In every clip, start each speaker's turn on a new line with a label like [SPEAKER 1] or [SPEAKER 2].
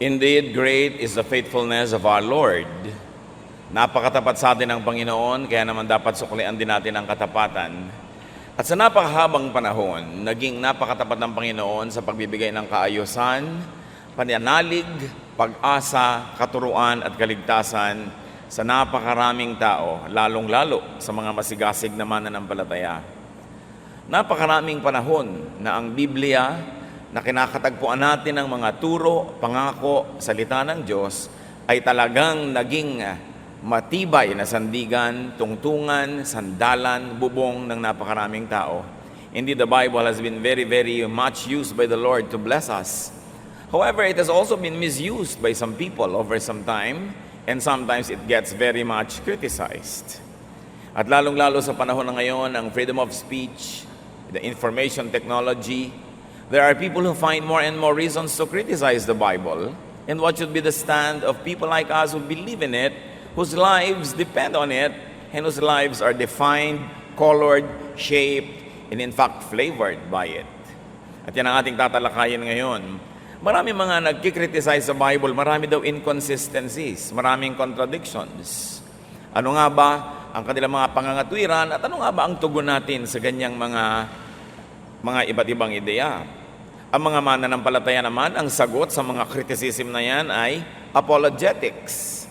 [SPEAKER 1] Indeed, great is the faithfulness of our Lord. Napakatapat sa atin ng Panginoon, kaya naman dapat suklian din natin ang katapatan. At sa napakahabang panahon, naging napakatapat ng Panginoon sa pagbibigay ng kaayusan, pananalig, pag-asa, katuruan at kaligtasan sa napakaraming tao, lalong-lalo sa mga masigasig na mananampalataya. Napakaraming panahon na ang Biblia na kinakatagpuan natin ng mga turo, pangako, salita ng Diyos ay talagang naging matibay na sandigan, tungtungan, sandalan, bubong ng napakaraming tao. Indeed, the Bible has been very, very much used by the Lord to bless us. However, it has also been misused by some people over some time, and sometimes it gets very much criticized. At lalong-lalo sa panahon na ngayon, ang freedom of speech, the information technology, there are people who find more and more reasons to criticize the Bible and what should be the stand of people like us who believe in it, whose lives depend on it, and whose lives are defined, colored, shaped, and in fact flavored by it. At yan ang ating tatalakayin ngayon. Marami mga nagkikriticize sa Bible, marami daw inconsistencies, maraming contradictions. Ano nga ba ang kanilang mga pangangatwiran at ano nga ba ang tugon natin sa ganyang mga iba't ibang ideya? Ang mga mananampalataya naman, ang sagot sa mga criticism na yan ay apologetics.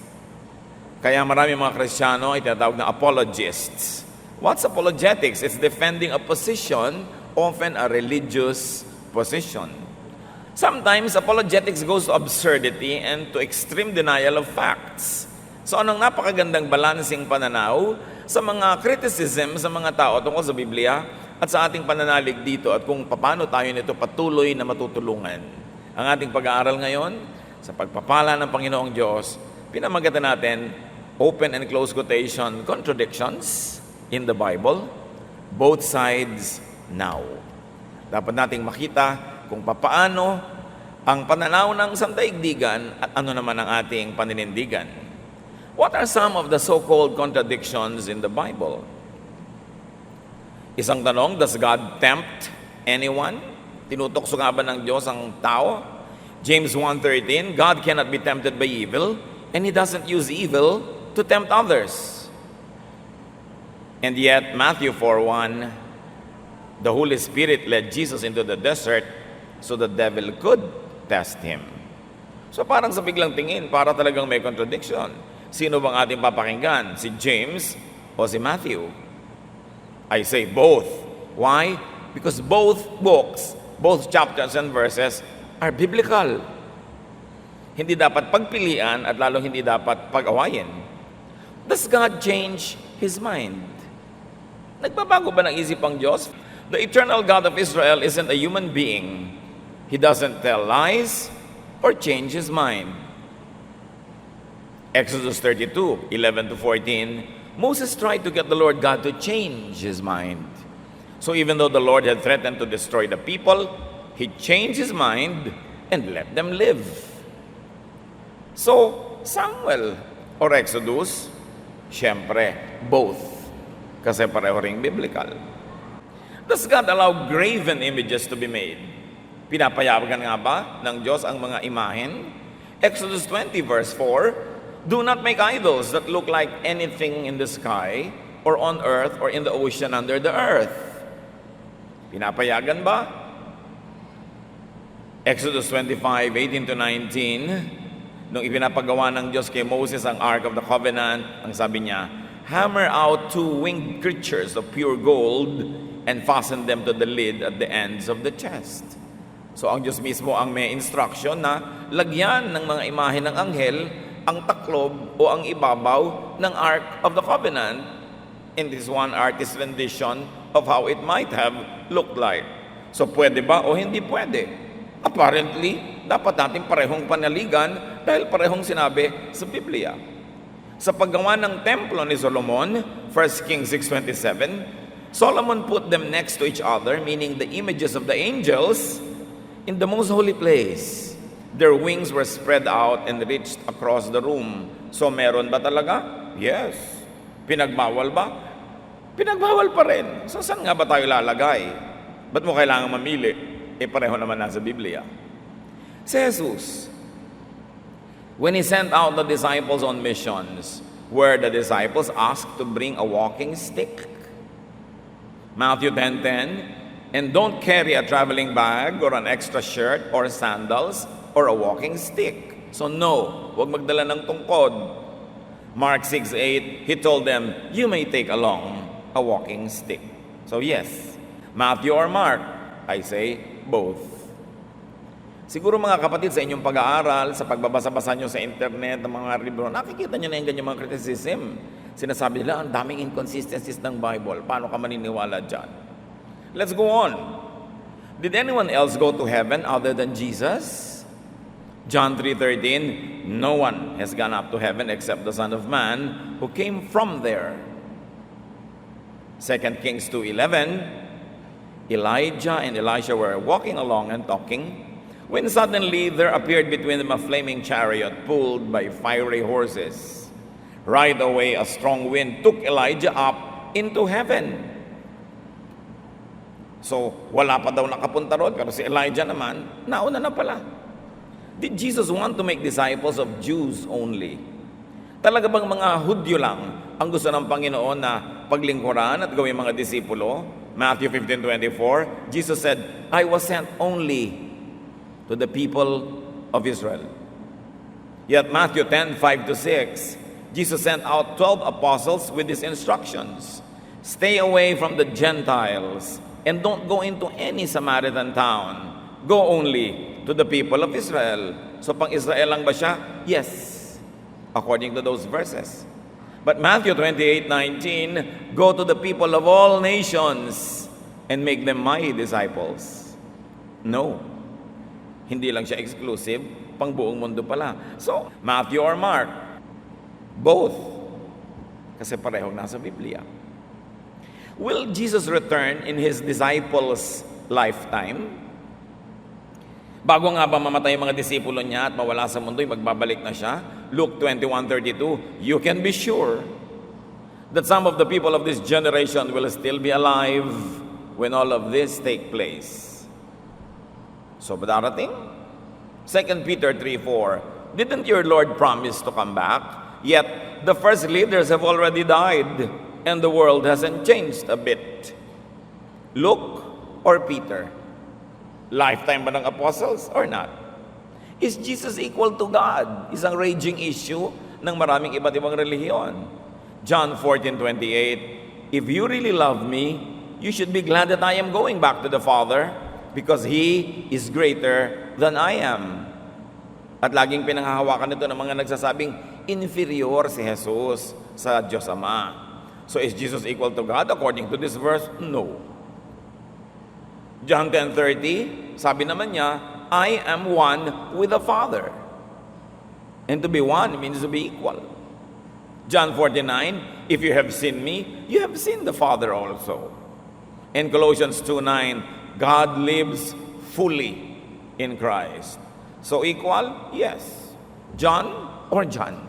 [SPEAKER 1] Kaya marami mga Kristiyano ay tinatawag na apologists. What's apologetics? It's defending a position, often a religious position. Sometimes apologetics goes to absurdity and to extreme denial of facts. So anong napakagandang balancing pananaw sa mga criticism sa mga tao tungkol sa Biblia at sa ating pananalig dito at kung paano tayo nito patuloy na matutulungan. Ang ating pag-aaral ngayon sa pagpapala ng Panginoong Diyos, pinamagatan natin, open and close quotation, contradictions in the Bible, both sides now. Dapat nating makita kung paano ang pananaw ng sandaigdigan at ano naman ang ating paninindigan. What are some of the so-called contradictions in the Bible? Isang tanong, does God tempt anyone? Tinutokso nga ba ng Diyos ang tao? James 1:13, God cannot be tempted by evil, and He doesn't use evil to tempt others. And yet, Matthew 4:1, the Holy Spirit led Jesus into the desert so the devil could test Him. So parang sa biglang tingin, para talagang may contradiction. Sino bang ating papakinggan? Si James o si Matthew? I say both. Why? Because both books, both chapters and verses are biblical. Hindi dapat pagpilian at lalong hindi dapat pag-awayin. Does God change His mind? Nagbabago ba ng isip ang Diyos? The eternal God of Israel isn't a human being. He doesn't tell lies or change His mind. Exodus 32:11-14, Moses tried to get the Lord God to change his mind. So even though the Lord had threatened to destroy the people, He changed His mind and let them live. So, Samuel or Exodus, syempre, both. Kasi pareho ring biblical. Does God allow graven images to be made? Pinapayagan nga ba ng Diyos ang mga imahen? Exodus 20 verse 4, do not make idols that look like anything in the sky or on earth or in the ocean under the earth. Pinapayagan ba? Exodus 25:18-19, nung ipinapagawa ng Diyos kay Moses ang Ark of the Covenant, ang sabi niya, hammer out 2 winged creatures of pure gold and fasten them to the lid at the ends of the chest. So ang Diyos mismo ang may instruction na lagyan ng mga imahe ng anghel ang taklob o ang ibabaw ng Ark of the Covenant. And this one artist's rendition of how it might have looked like. So pwede ba o hindi pwede? Apparently, dapat natin parehong panaligan dahil parehong sinabi sa Biblia. Sa paggawa ng templo ni Solomon, 1 Kings 6:27, Solomon put them next to each other, meaning the images of the angels, in the most holy place. Their wings were spread out and reached across the room. So meron ba talaga? Yes. Pinagbawal ba? Pinagbawal pa rin. So saan nga ba tayo lalagay? Ba't mo kailangan mamili? Pareho naman nasa Biblia. Si Jesus, When he sent out the disciples on missions, were the disciples asked to bring a walking stick? Matthew 10:10, and don't carry a traveling bag or an extra shirt or sandals or a walking stick. So no, huwag magdala ng tungkod. Mark 6:8, he told them, you may take along a walking stick. So yes, Matthew or Mark, I say both. Siguro mga kapatid, sa inyong pag-aaral, sa pagbabasa-basa nyo sa internet, ng mga libro, nakikita nyo na yung ganyan mga criticism. Sinasabi nila, ang daming inconsistencies ng Bible. Paano ka maniniwala dyan? Let's go on. Did anyone else go to heaven other than Jesus? John 3:13, no one has gone up to heaven except the Son of Man who came from there. 2 Kings 2:11, Elijah and Elisha were walking along and talking, when suddenly there appeared between them a flaming chariot pulled by fiery horses. Right away, a strong wind took Elijah up into heaven. So, wala pa daw nakapunta roon, pero si Elijah naman, nauna na pala. Did Jesus want to make disciples of Jews only? Talaga bang mga Hudyo lang ang gusto ng Panginoon na paglingkuran at gawing mga disipulo? Matthew 15:24, Jesus said, I was sent only to the people of Israel. Yet Matthew 10:5-6, Jesus sent out 12 apostles with these instructions. Stay away from the Gentiles and don't go into any Samaritan town. Go only to the people of Israel. So pang Israel lang ba siya? Yes, according to those verses. But Matthew 28:19, go to the people of all nations and make them my disciples. No, hindi lang siya exclusive, pang buong mundo pala. So, Matthew or Mark? Both. Kasi parehong nasa Biblia. Will Jesus return in His disciples' lifetime? Bago nga ba mamatay yung mga disipulo niya at mawala sa mundo, magbabalik na siya? Luke 21:32, you can be sure that some of the people of this generation will still be alive when all of this take place. So, darating? 2 Peter 3:4, didn't your Lord promise to come back? Yet, the first leaders have already died, and the world hasn't changed a bit. Luke or Peter? Lifetime ba ng apostles or not? Is Jesus equal to God? Isang raging issue ng maraming iba't ibang relihiyon. John 14:28, if you really love me, you should be glad that I am going back to the Father, because He is greater than I am. At laging pinanghahawakan nito ng mga nagsasabing inferior si Jesus sa Diyos Ama. So is Jesus equal to God according to this verse? No. John 10:30, sabi naman niya, I am one with the Father. And to be one means to be equal. John 49, if you have seen me, you have seen the Father also. In Colossians 2:9, God lives fully in Christ. So equal? Yes. John or John?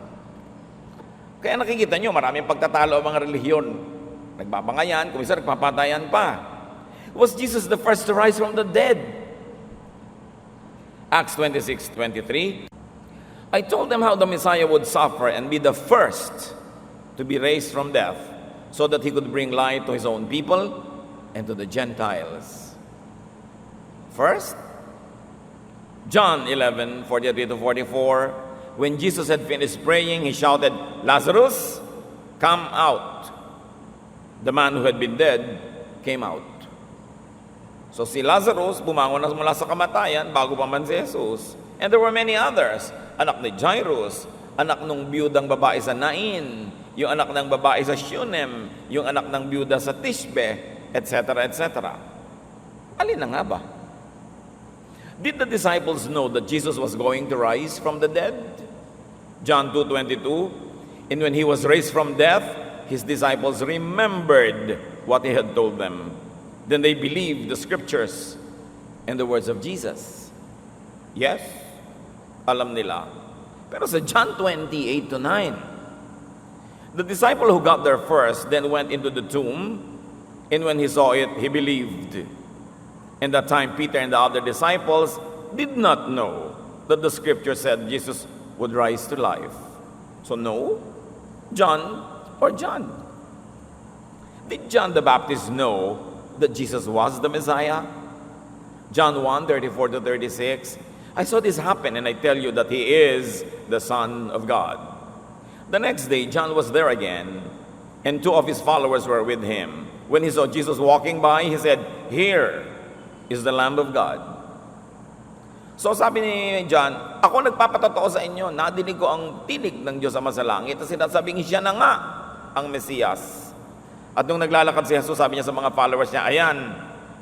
[SPEAKER 1] Kaya nakikita nyo, maraming pagtatalo ang mga relihiyon. Nagbabangayan, kung isa nagpapatayan pa. Was Jesus the first to rise from the dead? Acts 26:23, I told them how the Messiah would suffer and be the first to be raised from death, so that He could bring light to His own people and to the Gentiles. First, John 11:43-44, when Jesus had finished praying, He shouted, Lazarus, come out. The man who had been dead came out. So si Lazarus, bumangon na mula sa kamatayan bago pa man si Jesus. And there were many others. Anak ni Jairus, anak ng biyudang babae sa Nain, yung anak ng babae sa Shunem, yung anak ng biyuda sa Tishbe, etc., etc. Alin na nga ba? Did the disciples know that Jesus was going to rise from the dead? John 2:22, and when He was raised from death, His disciples remembered what He had told them. Then they believed the scriptures and the words of Jesus. Yes, alam nila. Pero sa John 20:8-9, the disciple who got there first then went into the tomb, and when he saw it, he believed. And that time Peter and the other disciples did not know that the scripture said Jesus would rise to life. So no, John or John. Did John the Baptist know that Jesus was the Messiah? John 1:34-36. I saw this happen, and I tell you that he is the Son of God. The next day, John was there again, and two of his followers were with him. When he saw Jesus walking by, he said, "Here is the Lamb of God." So sabi ni John, ako nagpapatotoo sa inyo, nadinig ko ang tinig ng Diyos Ama sa langit, at sinasabing siya na nga ang Mesiyas. At nung naglalakad si Jesus, sabi niya sa mga followers niya, ayan,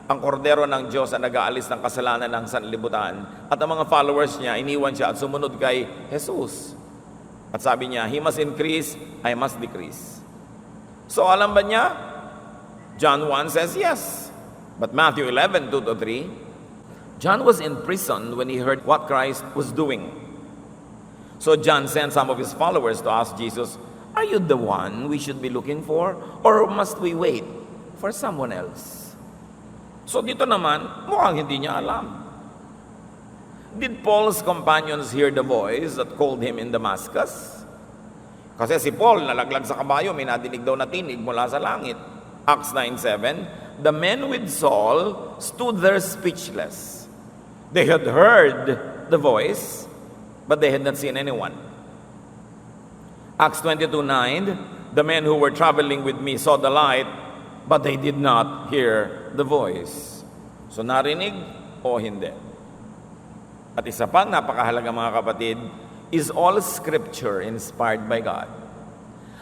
[SPEAKER 1] ang kordero ng Diyos na nag-aalis ng kasalanan ng sanlibutan. At ang mga followers niya, iniwan siya at sumunod kay Jesus. At sabi niya, He must increase, I must decrease. So alam ba niya? John 1 says yes. But Matthew 11:2-3, John was in prison when he heard what Christ was doing. So John sent some of his followers to ask Jesus, are you the one we should be looking for? Or must we wait for someone else? So dito naman, mukhang hindi niya alam. Did Paul's companions hear the voice that called him in Damascus? Kasi si Paul, nalaglag sa kabayo, may nadinig daw na tinig mula sa langit. Acts 9:7, the men with Saul stood there speechless. They had heard the voice, but they had not seen anyone. Acts 22:9, the men who were traveling with me saw the light, but they did not hear the voice. So narinig o hindi? At isa pang napakahalaga mga kapatid, is all scripture inspired by God?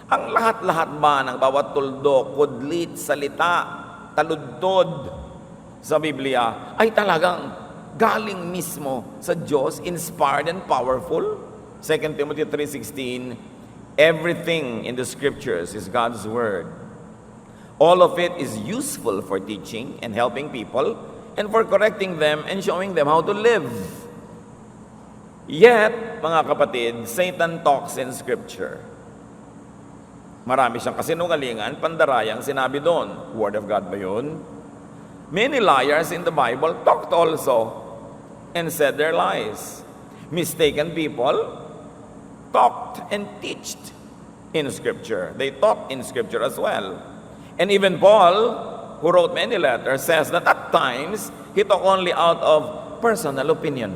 [SPEAKER 1] Ang lahat-lahat ba ng bawat tuldok, kudlit, salita, taludtod sa Biblia ay talagang galing mismo sa Diyos, inspired and powerful? 2 Timothy 3:16, everything in the scriptures is God's word. All of it is useful for teaching and helping people and for correcting them and showing them how to live. Yet, mga kapatid, Satan talks in scripture. Marami siyang kasinungalingan, pandarayang sinabi doon. Word of God ba yun? Many liars in the Bible talked also and said their lies. Mistaken people talked and teached in Scripture. They taught in Scripture as well. And even Paul, who wrote many letters, says that at times, he talked only out of personal opinion.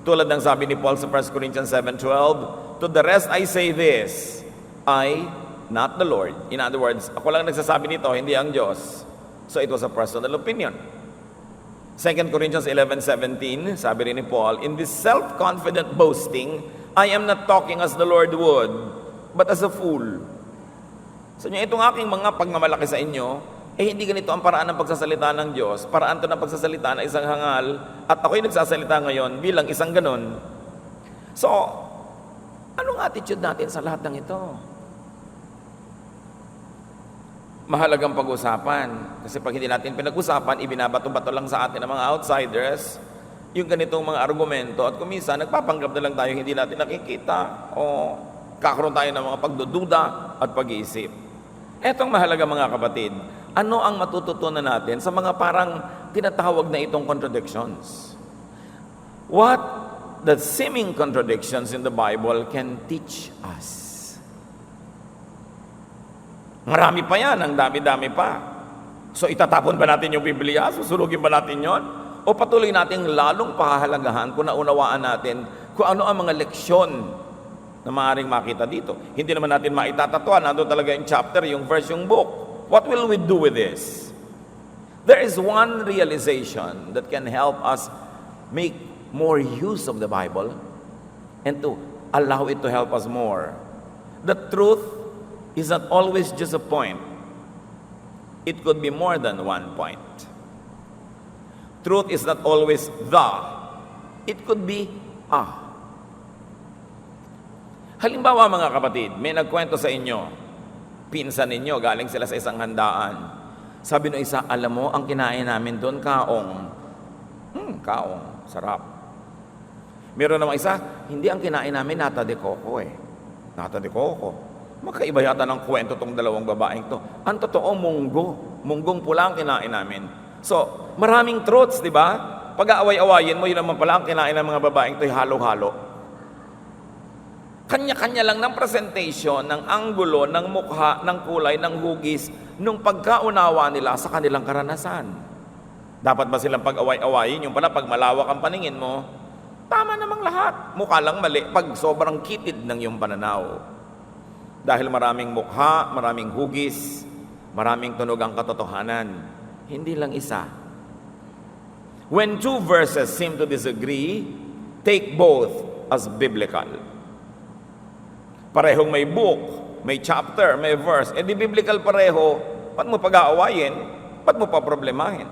[SPEAKER 1] Tulad ng sabi ni Paul sa 1 Corinthians 7:12, to the rest I say this, I, not the Lord. In other words, ako lang nagsasabi nito, hindi ang Diyos. So it was a personal opinion. 2 Corinthians 11:17, sabi rin ni Paul, in this self-confident boasting, I am not talking as the Lord would, but as a fool. So itong aking mga pagmamalaki sa inyo, hindi ganito ang paraan ng pagsasalita ng Diyos. Paraan to ng pagsasalita na isang hangal, at ako'y nagsasalita ngayon bilang isang ganon. So, anong attitude natin sa lahat ng ito? Mahalagang pag-usapan. Kasi pag hindi natin pinag-usapan, ibinabato-bato lang sa atin ng mga outsiders, yung ganitong mga argumento, at kumisa, nagpapanggap na lang tayo, hindi natin nakikita, o kakaroon tayo ng mga pagdududa at pag-iisip. Etong mahalaga mga kapatid, ano ang matututunan natin sa mga parang tinatawag na itong contradictions? What the seeming contradictions in the Bible can teach us? Marami pa yan, ang dami-dami pa. So itatapon ba natin yung Biblia? Susulugin ba natin yon? O patuloy nating lalong pahahalagahan kung naunawaan natin kung ano ang mga leksyon na maaaring makita dito. Hindi naman natin maitatatuan. Nandun talaga yung chapter, yung verse, yung book. What will we do with this? There is one realization that can help us make more use of the Bible and to allow it to help us more. The truth is not always just a point. It could be more than one point. Truth is not always the. It could be a. Halimbawa mga kapatid, may nagkwento sa inyo, pinsan ninyo, galing sila sa isang handaan. Sabi ng isa, alam mo, ang kinain namin doon, kaong. Kaong, sarap. Meron namang isa, hindi ang kinain namin, nata de coco Nata de coco. Magkaiba yata ng kwento tong dalawang babaeng to. Ang totoo, munggo. Munggong pula ang kinain namin. So, maraming truths, di ba? Pag-aaway-awayin mo, yun naman pala ang kinain ng mga babaeng to, halo-halo. Kanya-kanya lang ng presentation, ng anggulo, ng mukha, ng kulay, ng hugis, nung pagkaunawa nila sa kanilang karanasan. Dapat ba silang pag-away-awayin? Yung pala, pag malawak ang paningin mo, tama namang lahat. Mukha lang mali pag sobrang kitid ng iyong pananaw. Dahil maraming mukha, maraming hugis, maraming tunog ang katotohanan. Hindi lang isa. When two verses seem to disagree, take both as biblical. Parehong may book, may chapter, may verse, di biblical pareho, ba't mo pag-aawayin? Ba't mo pa problemahin?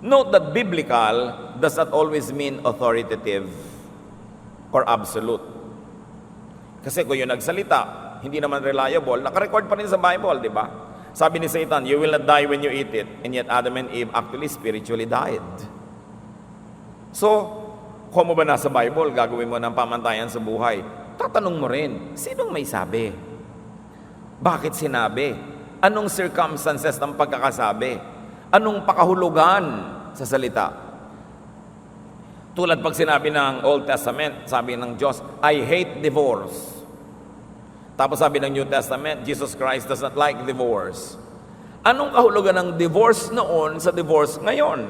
[SPEAKER 1] Note that biblical does not always mean authoritative or absolute. Kasi kung yung nagsalita, hindi naman reliable, nakarecord pa rin sa Bible, di ba? Sabi ni Satan, you will not die when you eat it, and yet Adam and Eve actually spiritually died. So, kung mo ba nasa Bible, gagawin mo ng pamantayan sa buhay, tatanong mo rin, sinong may sabi? Bakit sinabi? Anong circumstances ng pagkakasabi? Anong pakahulugan sa salita? Tulad pag sinabi ng Old Testament, sabi ng Diyos, I hate divorce. Tapos sabi ng New Testament, Jesus Christ does not like divorce. Anong kahulugan ng divorce noon sa divorce ngayon?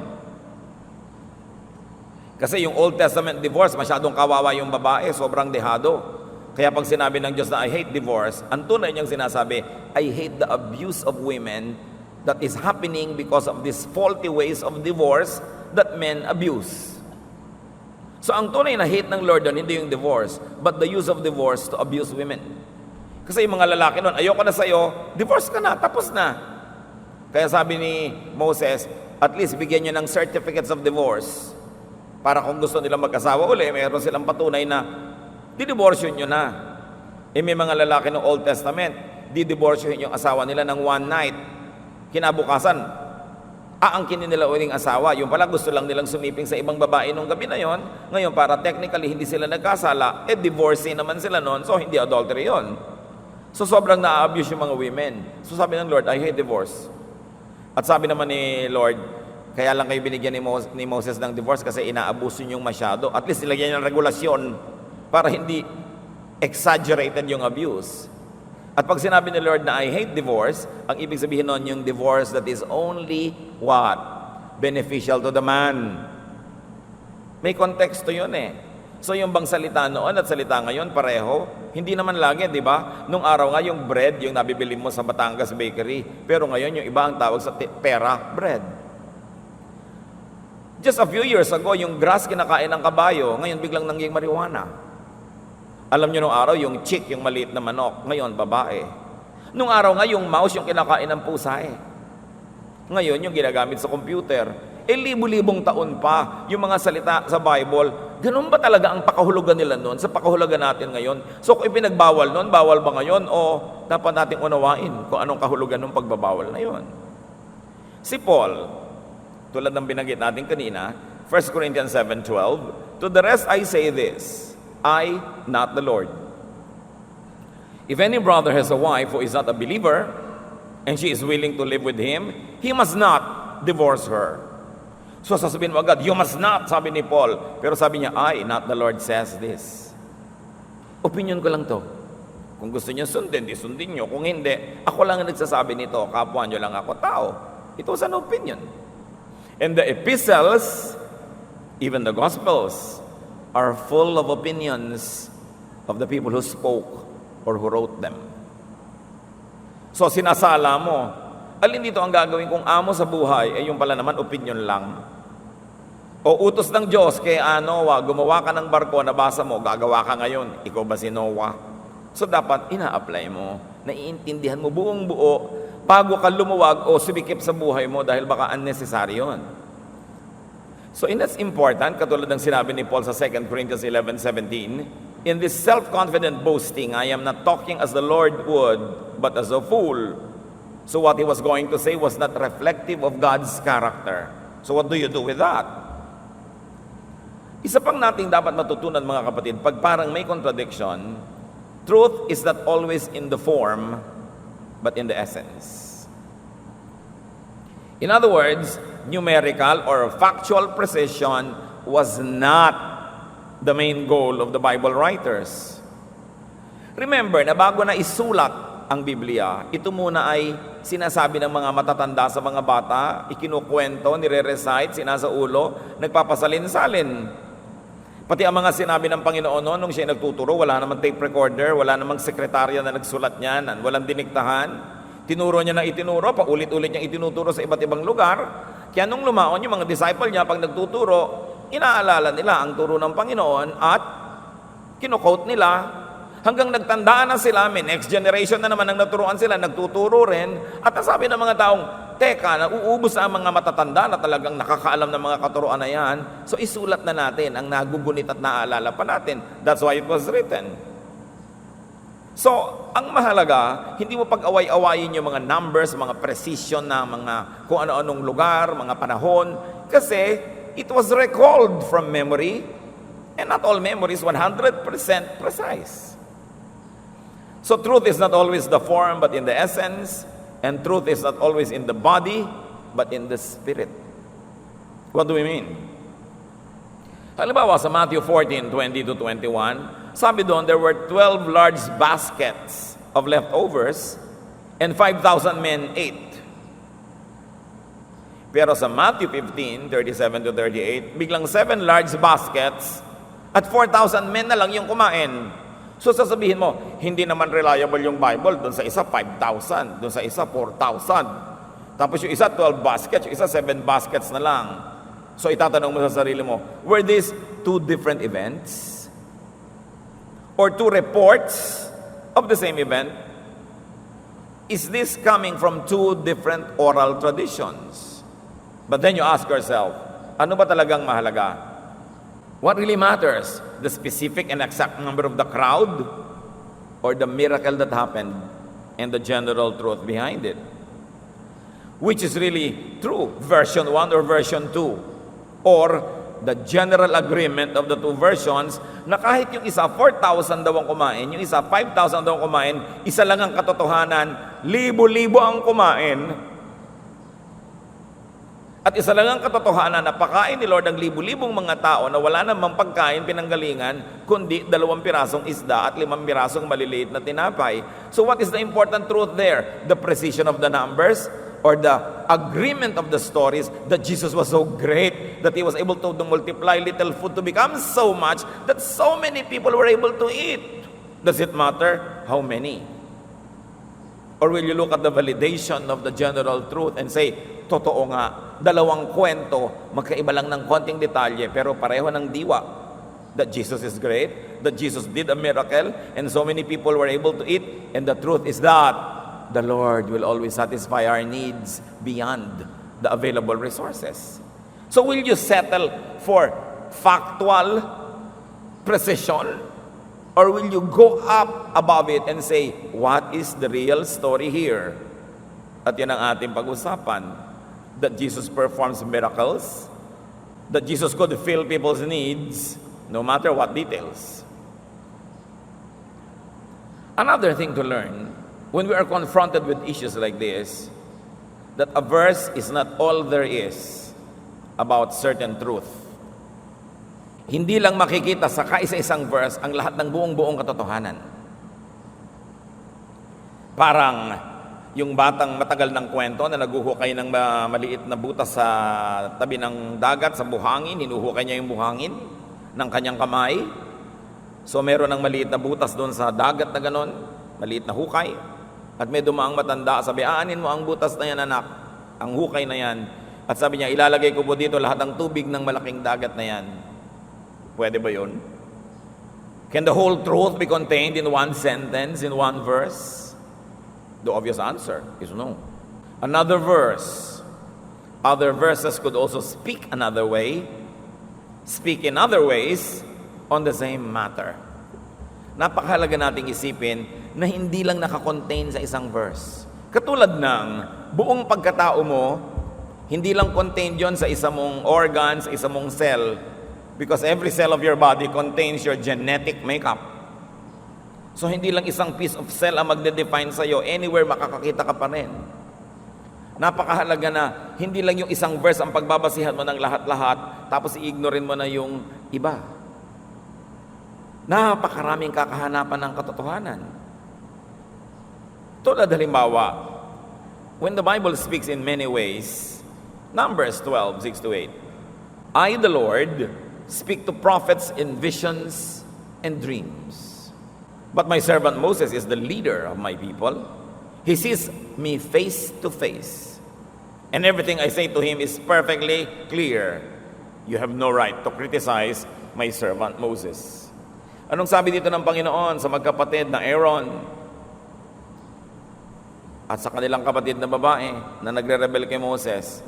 [SPEAKER 1] Kasi yung Old Testament divorce, masyadong kawawa yung babae, sobrang dehado. Kaya pag sinabi ng Diyos na I hate divorce, ang tunay niyang sinasabi, I hate the abuse of women that is happening because of these faulty ways of divorce that men abuse. So ang tunay na hate ng Lord doon, hindi yung divorce, but the use of divorce to abuse women. Kasi yung mga lalaki noon, ayoko na sa'yo, divorce ka na, tapos na. Kaya sabi ni Moses, at least bigyan nyo ng certificates of divorce para kung gusto nilang mag-asawa uli, mayroon silang patunay na didiborsyon nyo na. May mga lalaki ng Old Testament, didiborsyon yung asawa nila ng one night. Kinabukasan, aangkinin nila uling asawa. Yung pala gusto lang nilang sumiping sa ibang babae nung gabi na yon. Ngayon, para technically hindi sila nagkasala, divorcee naman sila noon, so hindi adultery yon. So sobrang na-abuse yung mga women. So sabi ng Lord, I hate divorce. At sabi naman ni Lord, kaya lang kayo binigyan ni Moses ng divorce kasi inaabuso nyo masyado. At least nilagyan ng regulasyon para hindi exaggerated yung abuse. At pag sinabi ni Lord na I hate divorce, ang ibig sabihin nun yung divorce that is only what? Beneficial to the man. May konteksto yun eh. So yung bang salita noon at salita ngayon pareho? Hindi naman lagi, di ba? Nung araw nga yung bread, yung nabibili mo sa Batangas Bakery. Pero ngayon yung iba ang tawag sa pera bread. Just a few years ago, yung grass kinakain ng kabayo, ngayon biglang nangying marijuana. Alam nyo nung araw, yung chick, yung maliit na manok, ngayon babae. Nung araw nga, yung mouse, yung kinakain ng pusa eh. Ngayon, yung ginagamit sa computer. Libu-libong taon pa, yung mga salita sa Bible, ganun ba talaga ang pakahulugan nila noon sa pakahulugan natin ngayon? So kung ipinagbawal noon, bawal ba ngayon? O dapat nating unawain kung anong kahulugan ng pagbabawal na yon? Si Paul, tulad ng binanggit natin kanina, 1 Corinthians 7:12, to the rest I say this, I, not the Lord. If any brother has a wife who is not a believer, and she is willing to live with him, he must not divorce her. So sasabihin mo agad, you must not, sabi ni Paul. Pero sabi niya, I, not the Lord, says this. Opinion ko lang to. Kung gusto niyo sundin, di sundin niyo. Kung hindi, ako lang ang nagsasabi nito. Kapwa niyo lang ako tao. It was an opinion. And the epistles, even the gospels, are full of opinions of the people who spoke or who wrote them. So sinasala mo, alin dito ang gagawin kong amo sa buhay, yung pala naman opinion lang. O utos ng Diyos kay Noah, gumawa ka ng barko, nabasa mo, gagawa ka ngayon. Ikaw ba si Noah? So dapat ina-apply mo, naiintindihan mo buong buo, bago ka lumuwag o sumikip sa buhay mo dahil baka unnecessary yun. So that's important, katulad ng sinabi ni Paul sa 2 Corinthians 11:17, in this self-confident boasting, I am not talking as the Lord would, but as a fool. So what he was going to say was not reflective of God's character. So what do you do with that? Isa pang nating dapat matutunan mga kapatid, pag parang may contradiction, truth is not always in the form, but in the essence. In other words, numerical or factual precision was not the main goal of the Bible writers. Remember na bago na isulat ang Biblia, ito muna ay sinasabi ng mga matatanda sa mga bata, ikinukwento, nire-recite, sinasaulo, nagpapasalin-salin. Pati ang mga sinabi ng Panginoon noon, nung siya nagtuturo, wala namang tape recorder, wala namang sekretarya na nagsulat niyan, walang diniktahan. Tinuro niya na itinuro, paulit-ulit niya itinuturo sa iba't ibang lugar. Kaya nung lumaon yung mga disciple niya, pag nagtuturo, inaalala nila ang turo ng Panginoon at kino-quote nila hanggang nagtandaan na sila, may next generation na naman ang naturuan sila, nagtuturo rin. At nasabi ng mga taong, teka, nauubos na ang mga matatanda na talagang nakakaalam ng mga katuruan na yan. So isulat na natin ang nagugunit at naaalala pa natin. That's why it was written. So, ang mahalaga, hindi mo pag-away-awayin yung mga numbers, mga precision na mga kung ano-anong lugar, mga panahon, kasi it was recalled from memory, and not all memory is 100% precise. So truth is not always the form, but in the essence, and truth is not always in the body, but in the spirit. What do we mean? Halimbawa sa Matthew 14:20-21, sabi doon, there were 12 large baskets of leftovers, and 5,000 men ate. Pero sa Matthew 15:37-38, biglang 7 large baskets at 4,000 men na lang yung kumain. So sasabihin mo, hindi naman reliable yung Bible. Doon sa isa 5,000, doon sa isa 4,000. Tapos yung isa 12 baskets, yung isa 7 baskets na lang. So itatanong mo sa sarili mo, were these 2 different events? Or 2 reports of the same event? Is this coming from 2 different oral traditions? But then you ask yourself, ano ba talagang mahalaga? What really matters? The specific and exact number of the crowd or the miracle that happened and the general truth behind it? Which is really true? Version 1 or version 2? Or the general agreement of the 2 versions na kahit yung isa 4,000 daw ang kumain, yung isa 5,000 daw ang kumain, isa lang ang katotohanan, libo-libo ang kumain. At isa lang ang katotohanan na pakain ni Lord ang libu-libong mga tao na wala namang pagkain pinanggalingan, kundi 2 pirasong isda at 5 pirasong maliliit na tinapay. So what is the important truth there? The precision of the numbers or the agreement of the stories that Jesus was so great that He was able to multiply little food to become so much that so many people were able to eat. Does it matter how many? Or will you look at the validation of the general truth and say, totoo nga, 2 kwento, magkaiba lang ng konting detalye, pero pareho ng diwa. That Jesus is great, that Jesus did a miracle, and so many people were able to eat, and the truth is that the Lord will always satisfy our needs beyond the available resources. So will you settle for factual precision? Or will you go up above it and say, what is the real story here? At yan ang ating pag-usapan. That Jesus performs miracles, that Jesus could fill people's needs, no matter what details. Another thing to learn, when we are confronted with issues like this, that a verse is not all there is about certain truth. Hindi lang makikita sa kaisa-isang verse ang lahat ng buong-buong katotohanan. Parang yung batang matagal ng kwento na naguhukay ng maliit na butas sa tabi ng dagat, sa buhangin, hinuhukay niya yung buhangin ng kanyang kamay. So meron ng maliit na butas doon sa dagat na ganon, maliit na hukay, at may dumaang matanda, sabi, aanin mo ang butas na yan anak, ang hukay na yan. At sabi niya, ilalagay ko po dito lahat ng tubig ng malaking dagat na yan. Pwede ba yun? Can the whole truth be contained in one sentence, in one verse? The obvious answer is no. Another verse, other verses could also speak another way, speak in other ways on the same matter. Napakahalaga nating isipin na hindi lang nakakontain sa isang verse. Katulad ng buong pagkatao mo, hindi lang contained yon sa isa mong organ, sa isa mong cell, because every cell of your body contains your genetic makeup. So hindi lang isang piece of cell ang magde-define sa'yo, anywhere makakakita ka pa rin. Napakahalaga na hindi lang yung isang verse ang pagbabasihan mo ng lahat-lahat, tapos i-ignorin mo na yung iba. Napakaraming kakahanapan ng katotohanan. Tulad halimbawa, when the Bible speaks in many ways, Numbers 12, 6 to 8, I, the Lord, speak to prophets in visions and dreams. But my servant Moses is the leader of my people. He sees me face to face. And everything I say to him is perfectly clear. You have no right to criticize my servant Moses. Anong sabi dito ng Panginoon sa magkapatid na Aaron at sa kanilang kapatid na babae na nagre-rebel kay Moses?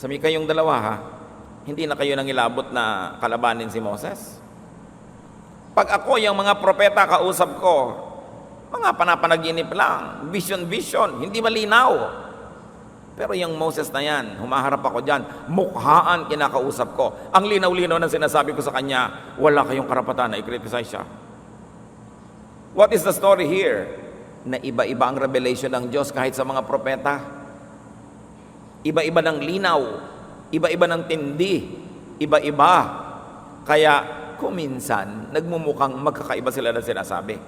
[SPEAKER 1] Sabi, kayong dalawa ha, hindi na kayo nangilabot na kalabanin si Moses? Pag ako, yung mga propeta kausap ko, mga panapanaginip lang, vision, hindi malinaw. Pero yung Moses na yan, humaharap ako dyan, mukhaan kinakausap ko. Ang linaw-linaw na sinasabi ko sa kanya, wala kayong karapatan na i-criticize siya. What is the story here? Na iba-iba ang revelation ng Diyos kahit sa mga propeta. Iba-iba ng linaw, iba-iba ng tindi, iba-iba. Kaya kuminsan, nagmumukhang magkakaiba sila na sinasabi.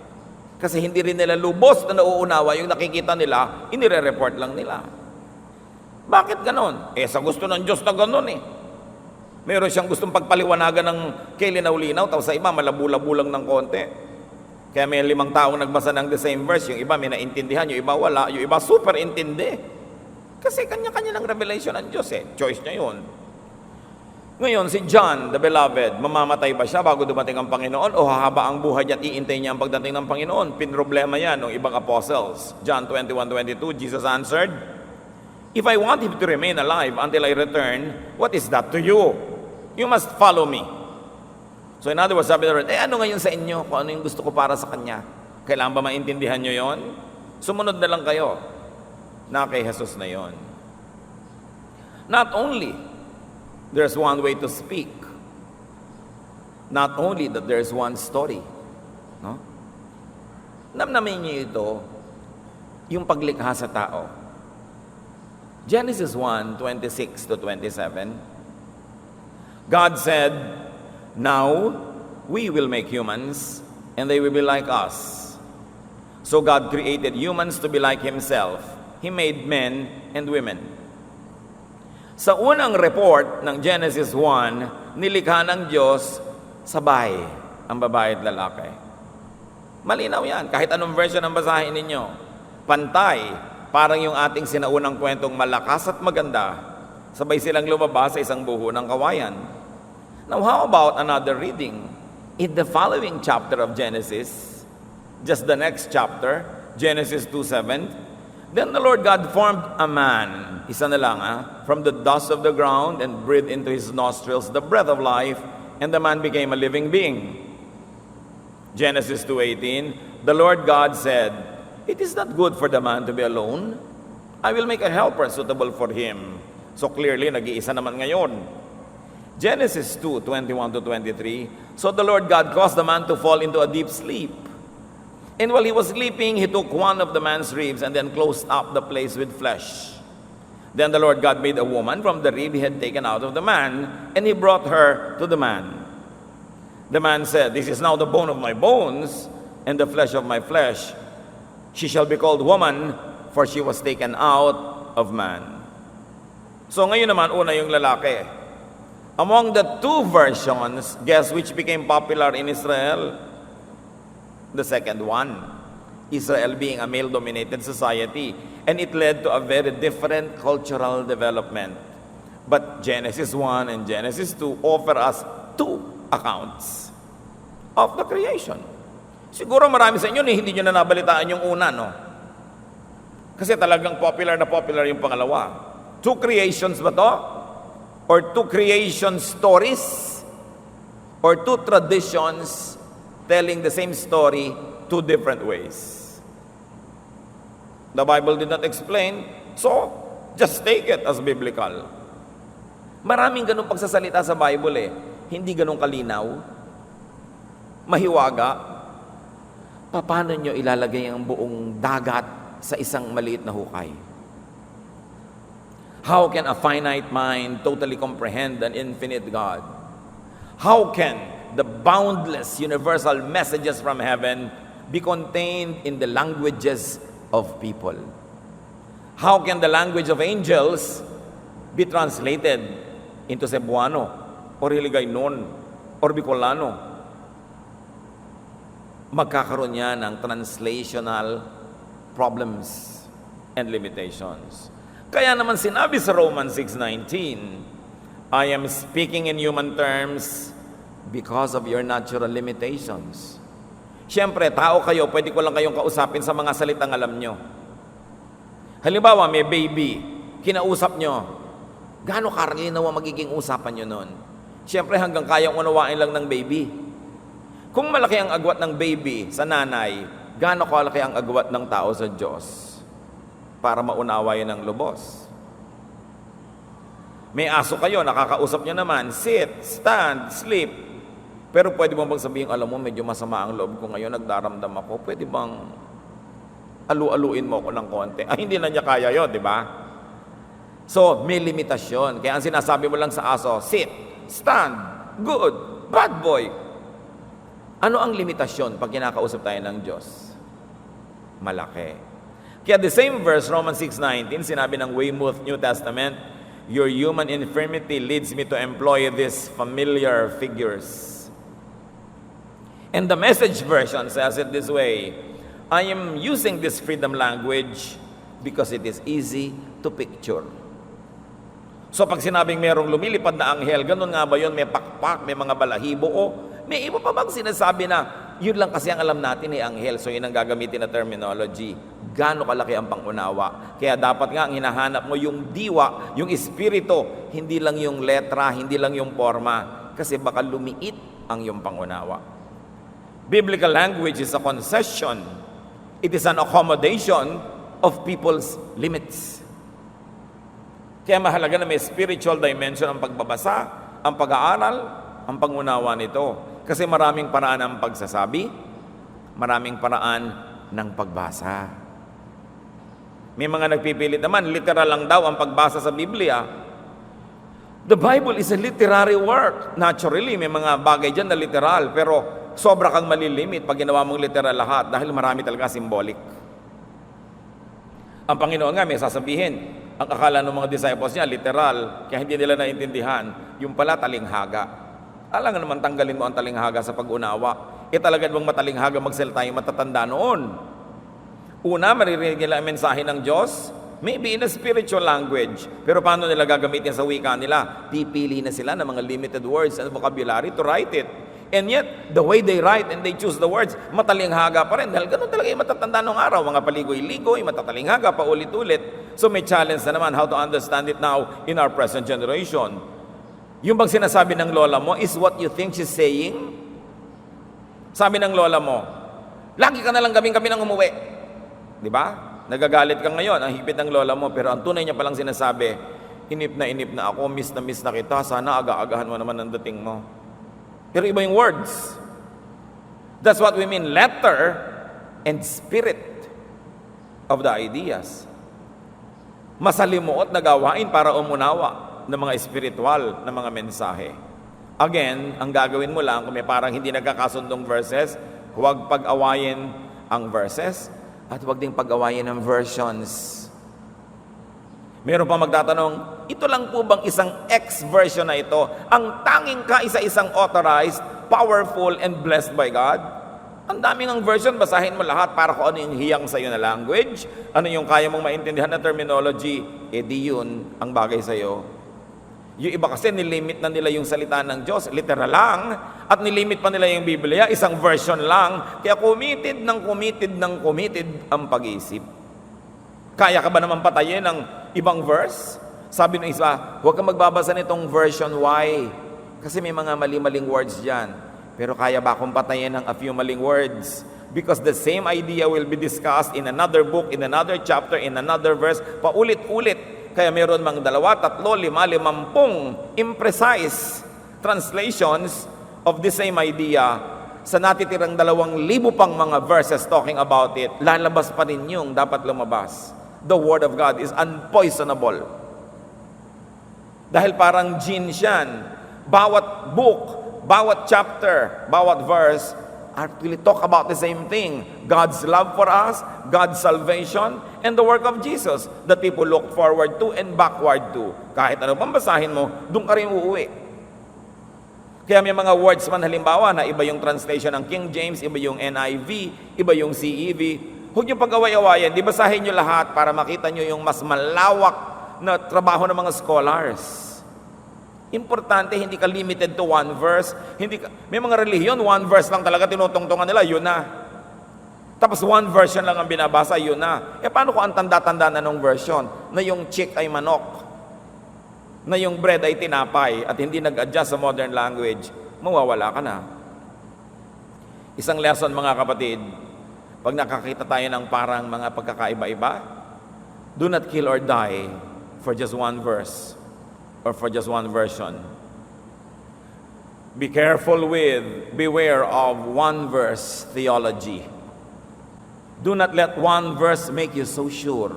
[SPEAKER 1] Kasi hindi rin nila lubos na nauunawa yung nakikita nila, inire-report lang nila. Bakit ganon? Sa gusto ng Diyos na ganon Meron siyang gustong pagpaliwanagan ng kilinaw-linaw, tapos sa iba malabula-bulang ng konti. Kaya may 5 taong nagbasa ng the same verse, yung iba may naintindihan, yung iba wala, yung iba super intindi. Kasi kanya-kanya ng revelation ng Diyos Choice niya yun. Ngayon, si John, the beloved, mamamatay ba siya bago dumating ang Panginoon o hahaba ang buhay niya at iintay niya ang pagdating ng Panginoon? Pinroblema yan ng ibang apostles. John 21:22, Jesus answered, if I want him to remain alive until I return, what is that to you? You must follow me. So in other words, sabi na rin, ano ngayon sa inyo? Kung ano yung gusto ko para sa kanya? Kailangan ba maintindihan nyo yon? Sumunod na lang kayo na kay Jesus na yon. Not only there's one way to speak, not only that there's one story. No? Namnamin niyo ito, yung paglikha sa tao. Genesis 1:26 to 27. God said, now we will make humans and they will be like us. So God created humans to be like Himself. He made men and women. Sa unang report ng Genesis 1, nilikha ng Diyos sabay ang babae at lalaki. Malinaw yan. Kahit anong version ang basahin ninyo. Pantay. Parang yung ating sinaunang kwentong malakas at maganda, sabay silang lumabas sa isang buho ng kawayan. Now, how about another reading? In the following chapter of Genesis, just the next chapter, Genesis 2:7, then the Lord God formed a man, isa na lang from the dust of the ground and breathed into his nostrils the breath of life, and the man became a living being. Genesis 2:18, the Lord God said, it is not good for the man to be alone. I will make a helper suitable for him. So clearly, nag-iisa naman ngayon. Genesis 2:21 to 23, so the Lord God caused the man to fall into a deep sleep. And while he was sleeping, he took one of the man's ribs and then closed up the place with flesh. Then the Lord God made a woman from the rib he had taken out of the man, and he brought her to the man. The man said, this is now the bone of my bones and the flesh of my flesh. She shall be called woman, for she was taken out of man. So ngayon naman, una yung lalaki. Among the two versions, guess which became popular in Israel? The second one. Israel being a male-dominated society. And it led to a very different cultural development. But Genesis 1 and Genesis 2 offer us two accounts of the creation. Siguro marami sa inyo hindi nyo na nabalitaan yung una, no? Kasi talagang popular na popular yung pangalawa. Two creations ba to? Or two creation stories? Or two traditions telling the same story two different ways? The Bible did not explain, so just take it as biblical. Maraming ganun pagsasalita sa Bible Hindi ganun kalinaw. Mahiwaga. Paano nyo ilalagay ang buong dagat sa isang maliit na hukay? How can a finite mind totally comprehend an infinite God? How can the boundless universal messages from heaven be contained in the languages of people? How can the language of angels be translated into Cebuano or Hiligaynon or Bicolano? Magkakaroon yan ng translational problems and limitations. Kaya naman sinabi sa Romans 6:19, I am speaking in human terms because of your natural limitations. Siyempre, tao kayo, pwede ko lang kayong kausapin sa mga salitang alam nyo. Halimbawa, may baby, kinausap nyo, gaano karlinaw ang magiging usapan nyo nun? Siyempre, hanggang kayang unawain lang ng baby. Kung malaki ang agwat ng baby sa nanay, gaano kalaki ang agwat ng tao sa Diyos para maunawa yun ng lubos? May aso kayo, nakakausap nyo naman, sit, stand, sleep. Pero pwede bang sabihin, alam mo, medyo masama ang loob ko ngayon, nagdaramdam ako, pwede bang alu-aluin mo ako ng konti? Ay, hindi na niya kaya yun, di ba? So, may limitasyon. Kaya ang sinasabi mo lang sa aso, sit, stand, good, bad boy. Ano ang limitasyon pag kinakausap tayo ng Diyos? Malaki. Kaya the same verse, Romans 6:19, sinabi ng Weymouth New Testament, your human infirmity leads me to employ these familiar figures. And the Message version says it this way, I am using this freedom language because it is easy to picture. So pag sinabing merong lumilipad na anghel, ganun nga ba yun? May pakpak, may mga balahibo, o may iba pa bang sinasabi na yun lang kasi ang alam natin ni anghel, so yun ang gagamitin na terminology. Gaano kalaki ang pangunawa. Kaya dapat nga ang hinahanap mo yung diwa, yung espiritu, hindi lang yung letra, hindi lang yung forma, kasi baka lumiit ang yung pangunawa. Biblical language is a concession. It is an accommodation of people's limits. Kaya mahalaga na may spiritual dimension ang pagbabasa, ang pag-aaral, ang pangunawa nito. Kasi maraming paraan ng pagsasabi, maraming paraan ng pagbasa. May mga nagpipilit naman, literal lang daw ang pagbasa sa Biblia. The Bible is a literary work. Naturally, may mga bagay dyan na literal, pero sobra kang malilimit pag ginawa mong literal lahat dahil marami talaga symbolic. Ang Panginoon nga may sasabihin, ang akala ng mga disciples niya, literal, kaya hindi nila naintindihan, yung pala talinghaga. Alam nga naman tanggalin mo ang talinghaga sa pag-unawa. Talaga bang matalinghaga magsalita yung matatanda noon? Una, maririnig nila ang mensahe ng Diyos, maybe in a spiritual language. Pero paano nila gagamitin sa wika nila? Pipili na sila ng mga limited words and vocabulary to write it. And yet, the way they write and they choose the words, matalinghaga pa rin. Dahil ganun talaga yung matatanda nung araw. Mga paligoy-ligoy, matatalinghaga, paulit-ulit. So may challenge na naman how to understand it now in our present generation. Yung bang sinasabi ng lola mo is what you think she's saying? Sabi ng lola mo, lagi ka na lang gabi-gabi nang umuwi. Di ba? Nagagalit ka ngayon, ang higpit ng lola mo, pero ang tunay niya palang sinasabi, inip na ako, miss na kita, sana aga-agahan mo naman ang dating mo. Pero iba yung words. That's what we mean, letter and spirit of the ideas. Masalimuot na gawain para umunawa ng mga espiritual na mga mensahe. Again, ang gagawin mo lang, kung may parang hindi nagkakasundong verses, huwag pag-awayin ang verses, at huwag ding pag-awayin ng versions. Meron pa magtatanong, ito lang po bang isang X version na ito, ang tanging kaisa-isang authorized, powerful, and blessed by God? Ang daming ang version, basahin mo lahat para kung ano yung hiyang sa'yo na language, ano yung kaya mong maintindihan na terminology, di yun ang bagay sa'yo. Yung iba kasi nilimit na nila yung salita ng Diyos, literal lang, at nilimit pa nila yung Biblia, isang version lang. Kaya committed ang pag-iisip. Kaya ka ba naman patayin ng ibang verse? Sabi ng isa, huwag kang magbabasa nitong version Y, kasi may mga mali-maling words dyan. Pero kaya ba akong patayin ng a few maling words? Because the same idea will be discussed in another book, in another chapter, in another verse, paulit-ulit. Kaya meron mang 2, 3, 5, 50 imprecise translations of the same idea. Sa natitirang 2,000 pang mga verses talking about it, lalabas pa rin yung dapat lumabas. The Word of God is unpoisonable. Dahil parang gin siyan. Bawat book, bawat chapter, bawat verse, actually talk about the same thing. God's love for us, God's salvation, and the work of Jesus that people look forward to and backward to. Kahit ano pang basahin mo, doon ka rin uuwi. Kaya may mga words man halimbawa na iba yung translation ng King James, iba yung NIV, iba yung CEV. Huwag niyo pag-away-awayan, di basahin niyo lahat para makita niyo yung mas malawak na trabaho ng mga scholars. Importante, hindi ka limited to one verse. May mga relihiyon, one verse lang talaga tinutungtungan nila, yun na. Tapos one version lang ang binabasa, yun na. Paano kung ang tanda-tanda na nung version? Na yung chick ay manok, na yung bread ay tinapay, at hindi nag-adjust sa modern language, mawawala ka na. Isang lesson mga kapatid, pag nakakita tayo ng parang mga pagkakaiba-iba, do not kill or die for just one verse or for just one version. Beware of one verse theology. Do not let one verse make you so sure.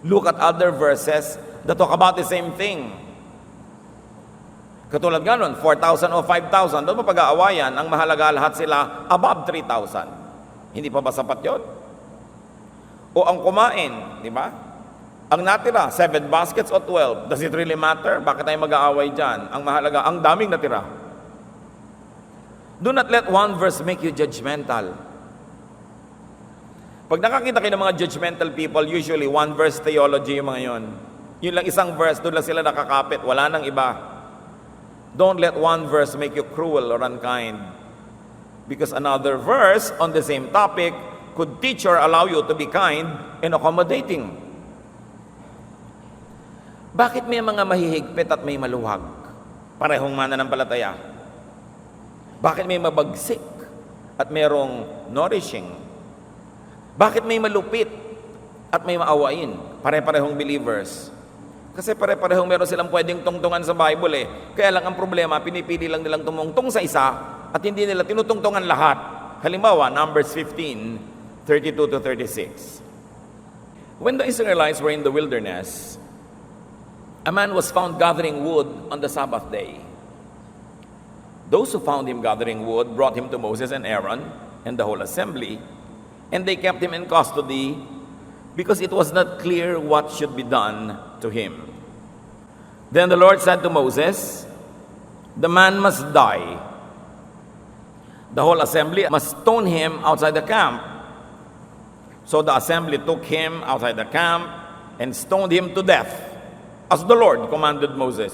[SPEAKER 1] Look at other verses that talk about the same thing. Katulad nga nun, 4,000 o 5,000, doon pa pag-aawayan, ang mahalaga lahat sila above 3,000. Hindi pa ba sapat yun? O ang kumain, di ba? Ang natira, 7 baskets o 12. Does it really matter? Bakit tayo mag-aaway dyan? Ang mahalaga, ang daming natira. Do not let one verse make you judgmental. Pag nakakita kayo ng mga judgmental people, usually one verse theology yung mga yon. Yun lang isang verse, doon lang sila nakakapit. Wala nang iba. Don't let one verse make you cruel or unkind. Because another verse on the same topic could teach or allow you to be kind and accommodating. Bakit may mga mahihigpit at may maluwag? Parehong mananampalataya. Bakit may mabagsik at mayroong nourishing? Bakit may malupit at may maawain? Pare-parehong believers. Kasi pare-parehong meron silang pwedeng tungtungan sa Bible eh. Kaya lang ang problema, pinipili lang nilang tumungtong sa isa at hindi nila tinutungtungan lahat. Halimbawa, Numbers 15, 32 to 36. When the Israelites were in the wilderness, a man was found gathering wood on the Sabbath day. Those who found him gathering wood brought him to Moses and Aaron and the whole assembly, and they kept him in custody because it was not clear what should be done to him. Then the Lord said to Moses, "The man must die. The whole assembly must stone him outside the camp." So the assembly took him outside the camp and stoned him to death, as the Lord commanded Moses.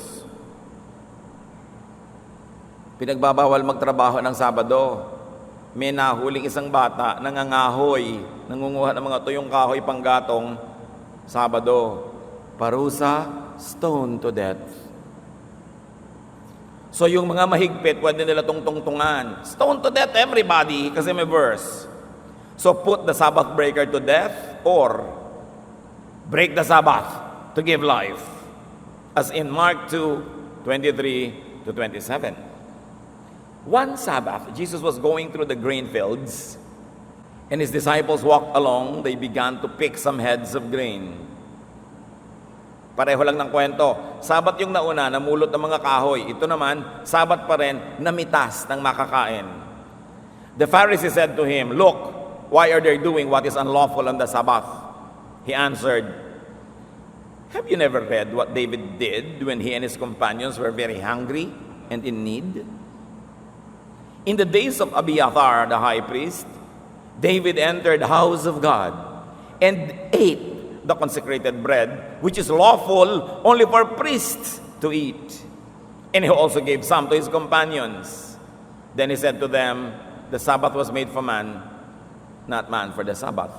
[SPEAKER 1] Pinagbabawal magtrabaho ng Sabado. May nahuling isang bata, nangangahoy, nangunguha ng mga tuyong kahoy panggatong, Sabado. Parusa, stone to death. So yung mga mahigpit, pwede nila tungtungan. Stone to death everybody, kasi may verse. So put the Sabbath breaker to death, or break the Sabbath to give life. As in Mark 2, 23 to 27. One Sabbath, Jesus was going through the grain fields, and his disciples walked along. They began to pick some heads of grain. Pareho lang ng kwento. Sabat yung nauna, namulot ng mga kahoy. Ito naman, Sabat pa rin, namitas ng makakain. The Pharisees said to him, "Look, why are they doing what is unlawful on the Sabbath?" He answered, "Have you never read what David did when he and his companions were very hungry and in need? In the days of Abiathar, the high priest, David entered the house of God and ate the consecrated bread, which is lawful only for priests to eat. And he also gave some to his companions. Then he said to them, the Sabbath was made for man, not man for the Sabbath."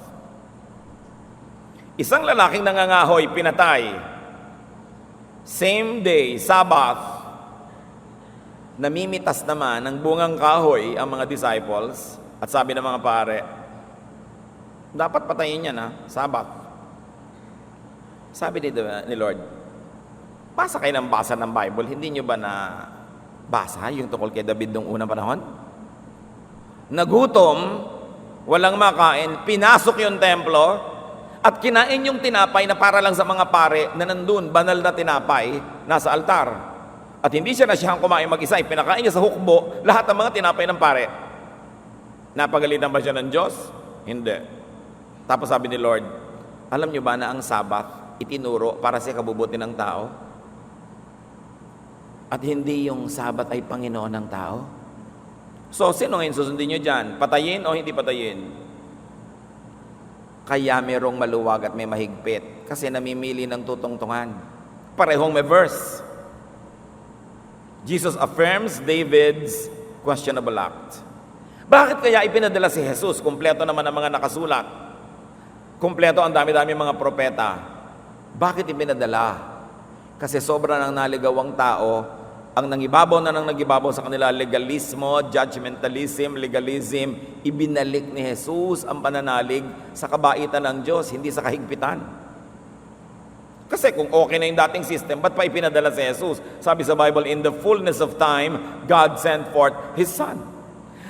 [SPEAKER 1] Isang lalaking nangangahoy, pinatay. Same day, Sabbath, namimitas naman ng bungang kahoy ang mga disciples, at sabi ng mga pare, dapat patayin yan Sabbath. Sabi ni Lord, basa kayo ng basa ng Bible, hindi nyo ba na basa yung tungkol kay David noong unang panahon? Nagutom, walang makain, pinasok yung templo, at kinain yung tinapay na para lang sa mga pare na nandun, banal na tinapay, nasa altar. At hindi siya nasiyang kumain mag-isa, pinakain niya sa hukbo lahat ng mga tinapay ng pare. Napagalitan ba siya ng Diyos? Hindi. Tapos sabi ni Lord, alam niyo ba na ang Sabbath itinuro para sa kabubuti ng tao? At hindi yung Sabbath ay Panginoon ng tao? So, sino ngayon susundin niyo dyan? Patayin o hindi patayin? Kaya merong maluwag at may mahigpit kasi namimili ng tutungtungan. Parehong may verse. Jesus affirms David's questionable act. Bakit kaya ipinadala si Jesus? Kumpleto naman ang mga nakasulat. Kumpleto ang dami-dami mga propeta. Bakit ipinadala? Kasi sobra ng naligawang tao, ang nangibabaw na nang nagibabaw sa kanila, legalismo, judgmentalism, legalism, ibinalik ni Jesus ang pananalig sa kabaitan ng Diyos, hindi sa kahigpitan. Kasi kung okay na yung dating system, ba't pa ipinadala si Jesus? Sabi sa Bible, in the fullness of time, God sent forth His Son.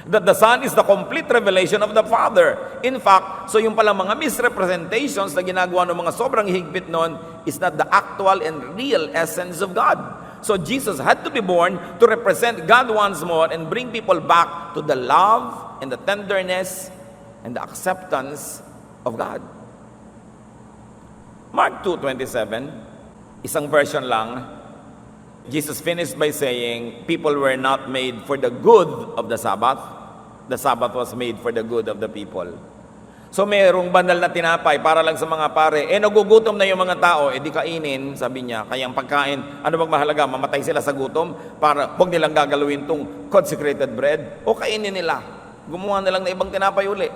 [SPEAKER 1] That the Son is the complete revelation of the Father. In fact, so yung palang mga misrepresentations na ginagawa ng mga sobrang higpit noon is not the actual and real essence of God. So Jesus had to be born to represent God once more and bring people back to the love and the tenderness and the acceptance of God. Mark 2:27, isang version lang, Jesus finished by saying, people were not made for the good of the Sabbath was made for the good of the people. So mayroong banal na tinapay para lang sa mga pare, nagugutom na yung mga tao, di kainin, sabi niya, kaya ang pagkain, ano bang mahalaga, mamatay sila sa gutom, para huwag nilang gagalawin tong consecrated bread, o kainin nila, gumawa na lang na ibang tinapay uli.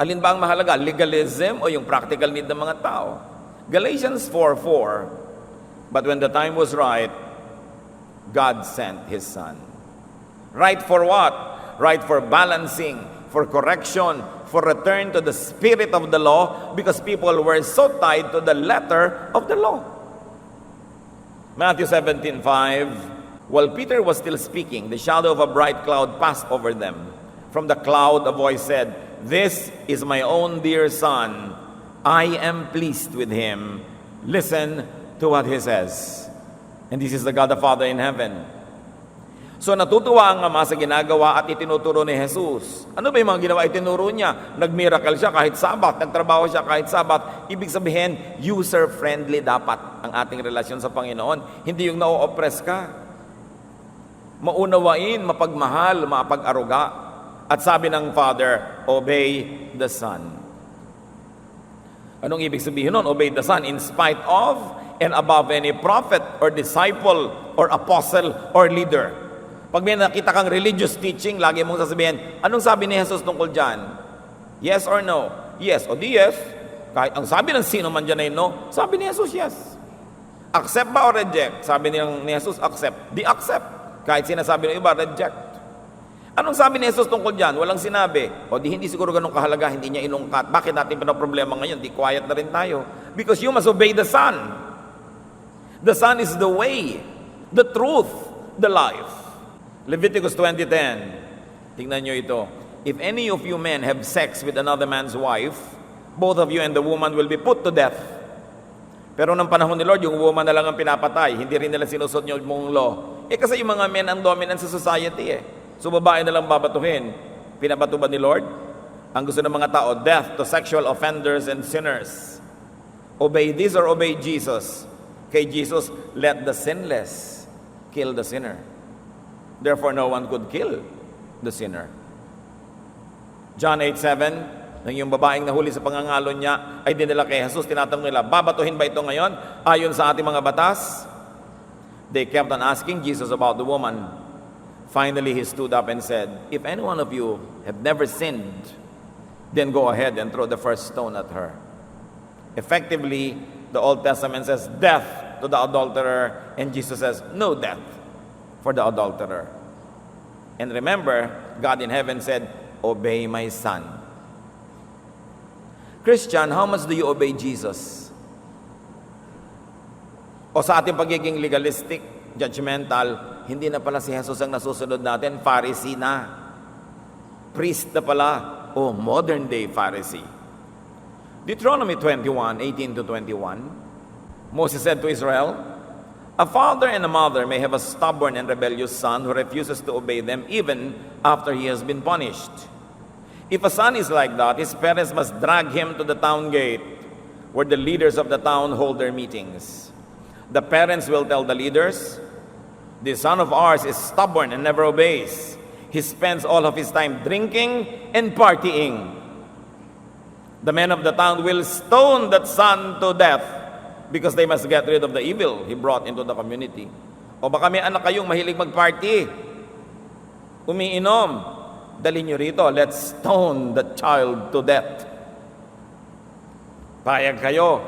[SPEAKER 1] Alin ba ang mahalaga, legalism o yung practical need ng mga tao? Galatians 4:4, but when the time was right, God sent His Son. Right for what? Right for balancing, for correction, for return to the spirit of the law, because people were so tied to the letter of the law. Matthew 17:5, while Peter was still speaking, the shadow of a bright cloud passed over them. From the cloud a voice said, "This is my own dear Son. I am pleased with Him. Listen to what He says." And this is the God the Father in heaven. So natutuwa ang Ama sa ginagawa at itinuturo ni Jesus. Ano ba yung mga ginawa itinuro niya? Nag-miracle siya kahit Sabat, nagtrabaho siya kahit Sabat. Ibig sabihin, user-friendly dapat ang ating relasyon sa Panginoon. Hindi yung na-oppress ka. Maunawain, mapagmahal, mapag-aruga. At sabi ng Father, obey the Son. Anong ibig sabihin nun? Obey the Son in spite of and above any prophet or disciple or apostle or leader. Pag may nakita kang religious teaching, lagi mong sasabihin, anong sabi ni Jesus tungkol dyan? Yes or no? Yes. O di yes. Kahit ang sabi ng sino man dyan ay no, sabi ni Jesus yes. Accept ba o reject? Sabi ni Jesus, accept. Di accept. Kahit sinasabi ng iba, reject. Anong sabi ni Jesus tungkol dyan? Walang sinabi. O di hindi siguro ganun kahalaga, hindi niya inungkat. Bakit natin pinaproblema ngayon? Di quiet na rin tayo. Because you must obey the Son. The Son is the way, the truth, the life. Leviticus 20:10. Tingnan nyo ito. If any of you men have sex with another man's wife, both of you and the woman will be put to death. Pero nang panahon ni Lord, yung woman na lang ang pinapatay. Hindi rin nila sinusod yung mong law. Kasi yung mga men ang dominant sa society So babae na lang babatuhin. Pinabato ba ni Lord? Ang gusto ng mga tao, death to sexual offenders and sinners. Obey this or obey Jesus? Kay Jesus, let the sinless kill the sinner. Therefore, no one could kill the sinner. John 8:7, nang yung babaeng nahuli sa pangangalon niya ay dinala kay Jesus, tinatanong nila, babatuhin ba ito ngayon ayon sa ating mga batas? They kept on asking Jesus about the woman. Finally, He stood up and said, if any one of you have never sinned, then go ahead and throw the first stone at her. Effectively, the Old Testament says death to the adulterer, and Jesus says no death for the adulterer. And remember, God in heaven said, obey my Son. Christian, how much do you obey Jesus? O sa ating pagiging legalistic, judgmental, hindi na pala si Jesus ang nasusunod natin, Pharisee na. Priest na pala, o modern day Pharisee. Deuteronomy 21:18-21, Moses said to Israel, A father and a mother may have a stubborn and rebellious son who refuses to obey them even after he has been punished. If a son is like that, his parents must drag him to the town gate where the leaders of the town hold their meetings. The parents will tell the leaders, "This son of ours is stubborn and never obeys. He spends all of his time drinking and partying." The men of the town will stone that son to death because they must get rid of the evil he brought into the community. O baka may anak kayong mahilig mag-party, umiinom, dali nyo rito, let's stone the child to death. Payag kayo.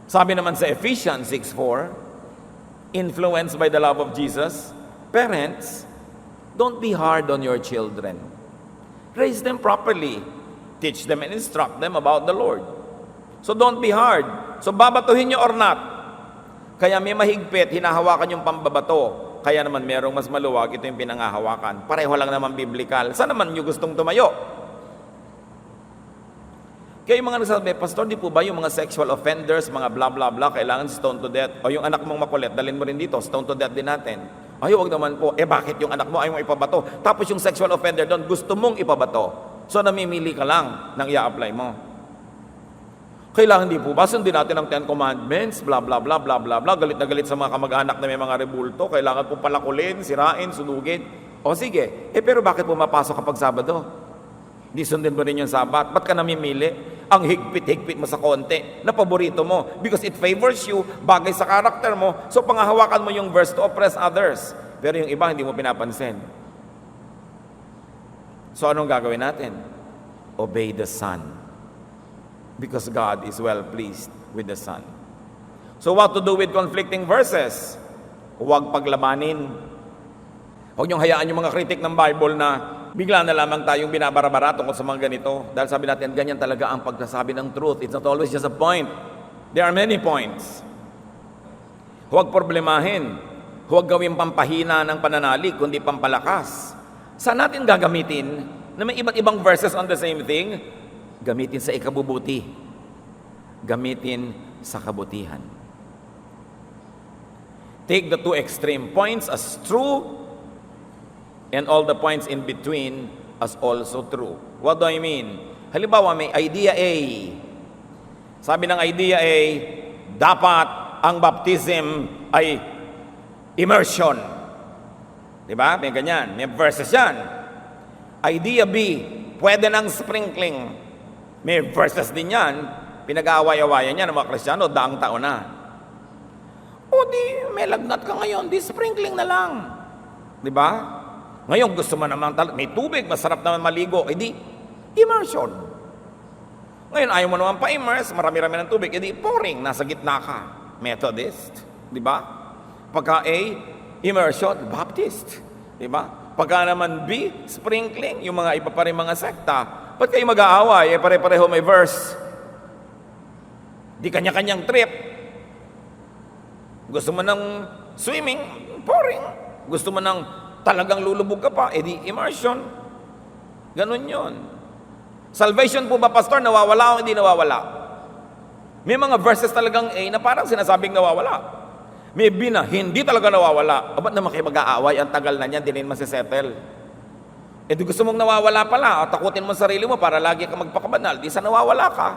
[SPEAKER 1] Sabi naman sa Ephesians 6:4, influenced by the love of Jesus, parents, don't be hard on your children. Raise them properly. Teach them and instruct them about the Lord. So don't be hard. So babatuhin nyo or not. Kaya may mahigpit, hinahawakan yung pambabato. Kaya naman merong mas maluwag, ito yung pinangahawakan. Pareho lang naman biblikal. Saan naman nyo gustong tumayo? Kaya yung mga nagsasabi, Pastor, di po ba yung mga sexual offenders, mga blah blah blah, kailangan stone to death? O yung anak mong makulit, dalhin mo rin dito, stone to death din natin. Ay, wag naman po. Bakit yung anak mo ayaw mong ipabato? Tapos yung sexual offender doon, gusto mong ipabato. So namimili ka lang ng i-apply mo. Kailangan di po ba sundin natin ang 10 Commandments, blah, blah, blah, blah, blah, blah, galit na galit sa mga kamag-anak na may mga rebulto, kailangan po palakulin, sirain, sunugin. O sige, pero bakit pumapasok kapag Sabado? Di sundin mo rin yung Sabat. Ba't ka namimili? Ang higpit-higpit mo sa konti na paborito mo because it favors you, bagay sa karakter mo, so pangahawakan mo yung verse to oppress others. Pero yung iba, hindi mo pinapansin. So anong gagawin natin? Obey the Son. Because God is well pleased with the Son. So what to do with conflicting verses? Huwag paglabanin. Huwag niyong hayaan yung mga kritik ng Bible na bigla na lamang tayong binabarabara tungkol sa mga ganito. Dahil sabi natin, ganyan talaga ang pagsasabi ng truth. It's not always just a point. There are many points. Huwag problemahin. Huwag gawing pampahina ng pananalig, kundi pampalakas. Saan natin gagamitin na may iba't ibang verses on the same thing? Gamitin sa ikabubuti. Gamitin sa kabutihan. Take the two extreme points as true and all the points in between as also true. What do I mean? Halimbawa, may idea A. Sabi ng idea A, dapat ang baptism ay immersion. Diba? May ganyan. May verses yan. Idea B, pwede ng sprinkling. May verses din yan. Pinag-aaway-awayan niya ng mga Kristiyano, daang taon na. O di, may lagnat ka ngayon, di sprinkling na lang. Diba? Ngayon, gusto mo naman, may tubig, masarap naman maligo, edi, immersion. Ngayon, ayaw mo naman pa-immerse, marami-rami ng tubig, edi, pouring, nasa gitna ka. Methodist, di ba? Pagka A, immersion, Baptist, di ba? Pagka naman B, sprinkling, yung mga iba pa rin mga sekta. Ba't kayo mag-aaway? Pare-pareho may verse. Di kanya-kanyang trip. Gusto mo ng swimming, pouring. Gusto mo ng talagang lulubog ka pa, edi immersion. Ganon yon. Salvation po ba, Pastor, nawawala o hindi nawawala? May mga verses talagang A na parang sinasabing nawawala. May B na hindi talaga nawawala. O ba't naman kayo mag-aaway? Ang tagal na niyan, di rin masisettle. Di gusto mong nawawala pala, o takutin mo sarili mo para lagi ka magpakabanal, di sa nawawala ka.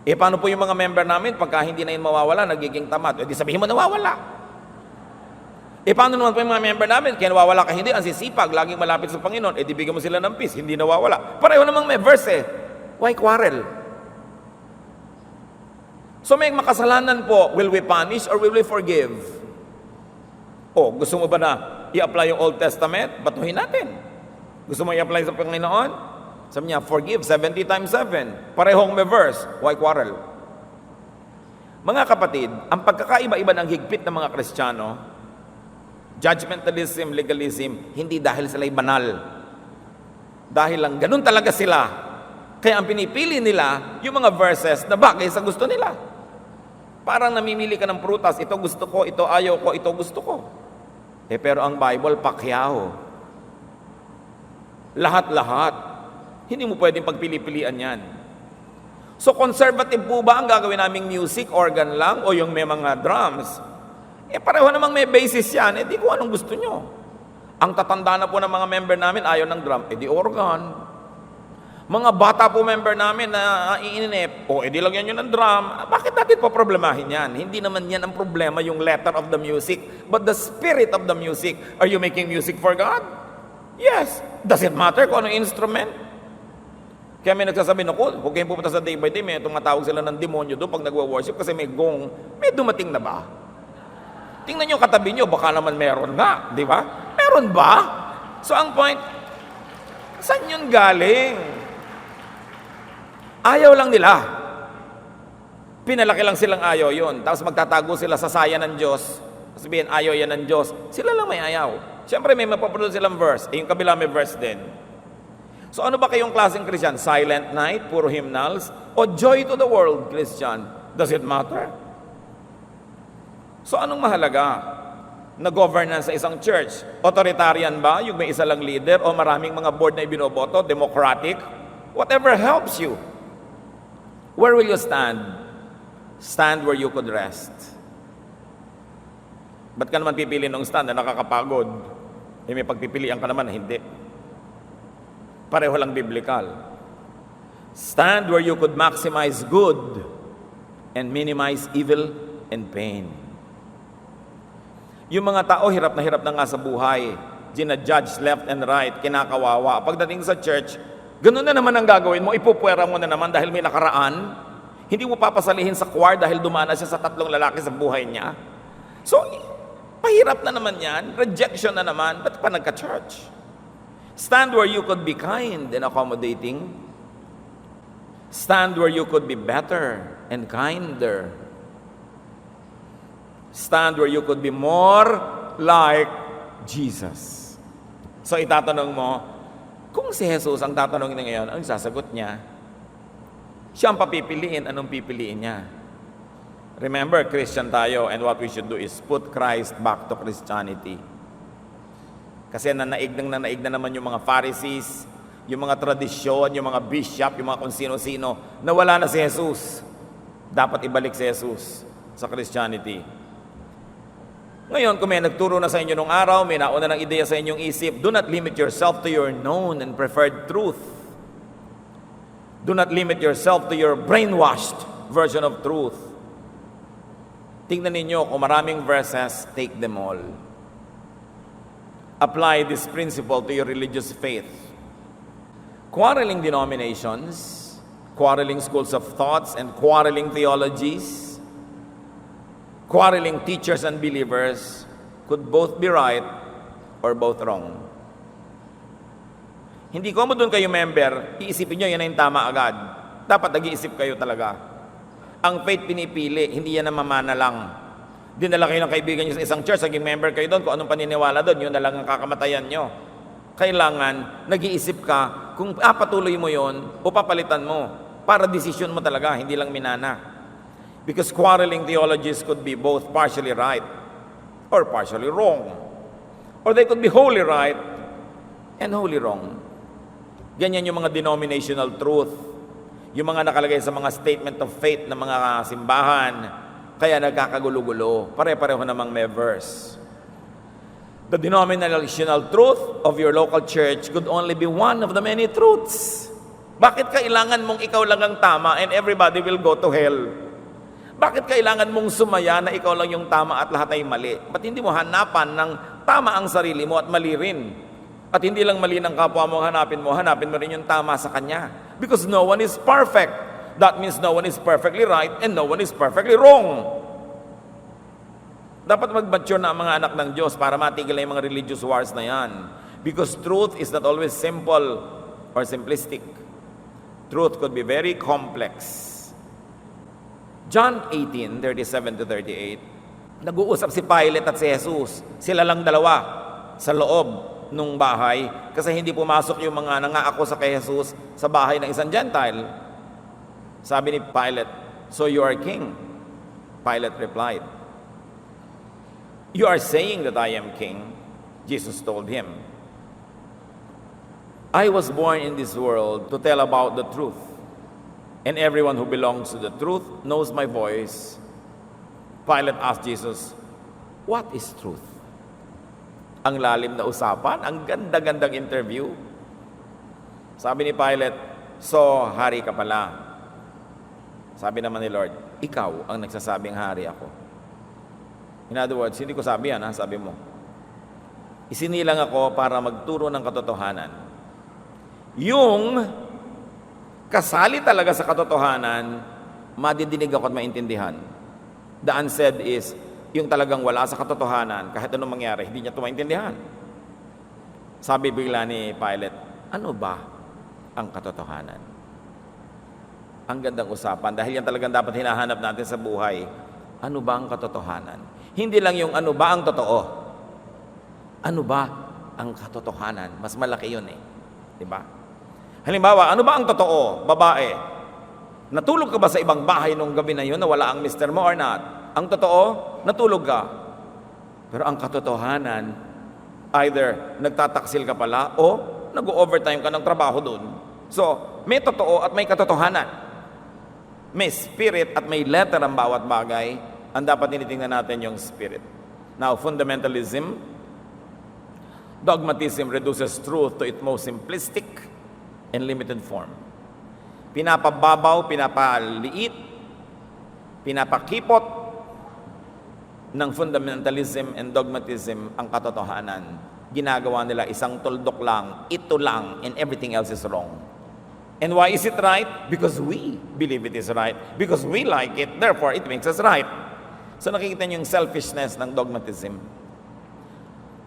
[SPEAKER 1] Paano po yung mga member namin, pagka hindi na yun mawawala, nagiging tamad, di sabihin mo nawawala. Paano naman po yung mga member namin, kaya nawawala ka hindi, ang sisipag, laging malapit sa Panginoon, di bigyan mo sila ng peace, hindi nawawala. Pareho namang may verse why quarrel? So may makasalanan po, will we punish or will we forgive? Gusto mo ba na i-apply yung Old Testament? Batuhin natin. Gusto mo i-apply sa Panginoon? Sabi niya, forgive 70 times 7. Parehong may verse. Why quarrel? Mga kapatid, ang pagkakaiba-iba ng higpit ng mga Kristiyano, judgmentalism, legalism, hindi dahil sila'y banal. Dahil lang ganun talaga sila. Kaya ang pinipili nila, yung mga verses na bagay sa gusto nila. Parang namimili ka ng prutas, ito gusto ko, ito ayaw ko, ito gusto ko. Pero ang Bible, pakyaw. Lahat-lahat. Hindi mo pwedeng pagpili-pilian yan. So conservative po ba ang gagawin naming music, organ lang, o yung may mga drums? Pareho namang may basis yan, di ko anong gusto nyo. Ang tatanda na po ng mga member namin, ayaw ng drum, di organ. Mga bata po member namin na iinip, di lagyan nyo ng drum. Bakit natin po problemahin yan? Hindi naman yan ang problema, yung letter of the music, but the spirit of the music. Are you making music for God? Yes. Does it matter kung anong instrument? Kaya may nagsasabi, naku, huwag kayong pupunta sa day by day, may tumatawag sila ng demonyo doon pag nagwa-worship kasi may gong, may dumating na ba? Tingnan nyo katabi nyo, baka naman meron nga, di ba? Meron ba? So ang point, saan yun galing? Ayaw lang nila. Pinalaki lang silang ayaw yun. Tapos magtatago sila sa saya ng Diyos. Sabihin, ayaw yan ng Diyos. Sila lang may ayaw. Siyempre may mapaproduce silang verse. Yung kabila may verse din. So ano ba kayong klaseng Christian? Silent night, puro hymnals? O joy to the world, Christian? Does it matter? So anong mahalaga na governance sa isang church? Authoritarian ba? Yung may isa lang leader? O maraming mga board na ibinoboto? Democratic? Whatever helps you. Where will you stand? Stand where you could rest. Ba't ka naman pipili ng stand na nakakapagod? May pagpipilian ka naman na hindi. Pareho lang biblical. Stand where you could maximize good and minimize evil and pain. Yung mga tao, hirap na nga sa buhay. Gina-judge left and right, kinakawawa. Pagdating sa church, ganun na naman ang gagawin mo, ipupwera mo na naman dahil may nakaraan. Hindi mo papasalihin sa choir dahil dumaan na siya sa 3 lalaki sa buhay niya. So, pahirap na naman yan, rejection na naman, ba't pa nagka-church? Stand where you could be kind and accommodating. Stand where you could be better and kinder. Stand where you could be more like Jesus. So itatanong mo, kung si Jesus ang tatanungin niya ngayon, anong sasagot niya? Siya ang papipiliin, anong pipiliin niya? Remember, Christian tayo, and what we should do is put Christ back to Christianity. Kasi nanaig na naman yung mga Pharisees, yung mga tradisyon, yung mga bishop, yung mga kung sino-sino, na wala na si Jesus. Dapat ibalik si Jesus sa Christianity. Ngayon, kung may nagturo na sa inyo nung araw, may nauna ng ideya sa inyong isip, do not limit yourself to your known and preferred truth. Do not limit yourself to your brainwashed version of truth. Tingnan ninyo, kung maraming verses, take them all. Apply this principle to your religious faith. Quarreling denominations, quarreling schools of thoughts, and quarreling theologies, quarreling teachers and believers could both be right or both wrong. Hindi ko mo doon kayo member, iisipin nyo yan na yung tama agad. Dapat nag-iisip kayo talaga. Ang faith pinipili, hindi yan na mamana lang. Dinala kayo ng kaibigan nyo sa isang church, naging member kayo doon, kung anong paniniwala doon, yun na lang ang kakamatayan nyo. Kailangan, nag-iisip ka, kung patuloy mo yon o papalitan mo, para desisyon mo talaga, hindi lang minana. Because quarreling theologies could be both partially right or partially wrong. Or they could be wholly right and wholly wrong. Ganyan yung mga denominational truth. Yung mga nakalagay sa mga statement of faith ng mga simbahan. Kaya nagkakagulo-gulo. Pare-pareho namang may verse. The denominational truth of your local church could only be one of the many truths. Bakit kailangan mong ikaw lang ang tama and everybody will go to hell? Bakit kailangan mong sumaya na ikaw lang yung tama at lahat ay mali? Ba't hindi mo hanapan ng tama ang sarili mo at mali rin? At hindi lang mali ng kapwa mo hanapin mo rin yung tama sa kanya. Because no one is perfect. That means no one is perfectly right and no one is perfectly wrong. Dapat mag-mature na ang mga anak ng Diyos para matigil na yung mga religious wars na yan. Because truth is not always simple or simplistic. Truth could be very complex. John 18:37-38, nag-uusap si Pilate at si Jesus. Sila lang dalawa sa loob nung bahay kasi hindi pumasok yung mga nangako sa kay Jesus sa bahay ng isang Gentile. Sabi ni Pilate, "So you are king?" Pilate replied, "You are saying that I am king." Jesus told him, "I was born in this world to tell about the truth. and everyone who belongs to the truth knows my voice. Pilate asked Jesus, what is truth? Ang lalim na usapan, ang ganda-gandang interview. Sabi ni Pilate, so hari ka pala. Sabi naman ni Lord, ikaw ang nagsasabing hari ako. In other words, hindi ko sabi yan, sabi mo. Isinilang ako para magturo ng katotohanan. Yung kasali talaga sa katotohanan, madidinig ako at maintindihan. The unsaid is, yung talagang wala sa katotohanan, kahit anong mangyari, hindi niya ito maintindihan. Sabi bigla ni Pilate, ano ba ang katotohanan? Ang gandang usapan, dahil yan talagang dapat hinahanap natin sa buhay. Ano ba ang katotohanan? Hindi lang yung ano ba ang totoo. Ano ba ang katotohanan? Mas malaki yun eh. Diba? Halimbawa, ano ba ang totoo? Babae, natulog ka ba sa ibang bahay nung gabi na yun na wala ang mister mo or not? Ang totoo, natulog ka. Pero ang katotohanan, either nagtataksil ka pala o nag-overtime ka ng trabaho doon. So, may totoo at may katotohanan. May spirit at may letter ang bawat bagay. Ang dapat tinitingnan natin yung spirit. Now, fundamentalism, dogmatism reduces truth to its most simplistic and limited form. Pinapababaw, pinapaliit, pinapakipot ng fundamentalism and dogmatism ang katotohanan. Ginagawa nila isang tuldok lang, ito lang, and everything else is wrong. And why is it right? Because we believe it is right. Because we like it, therefore it makes us right. So nakikita niyo yung selfishness ng dogmatism.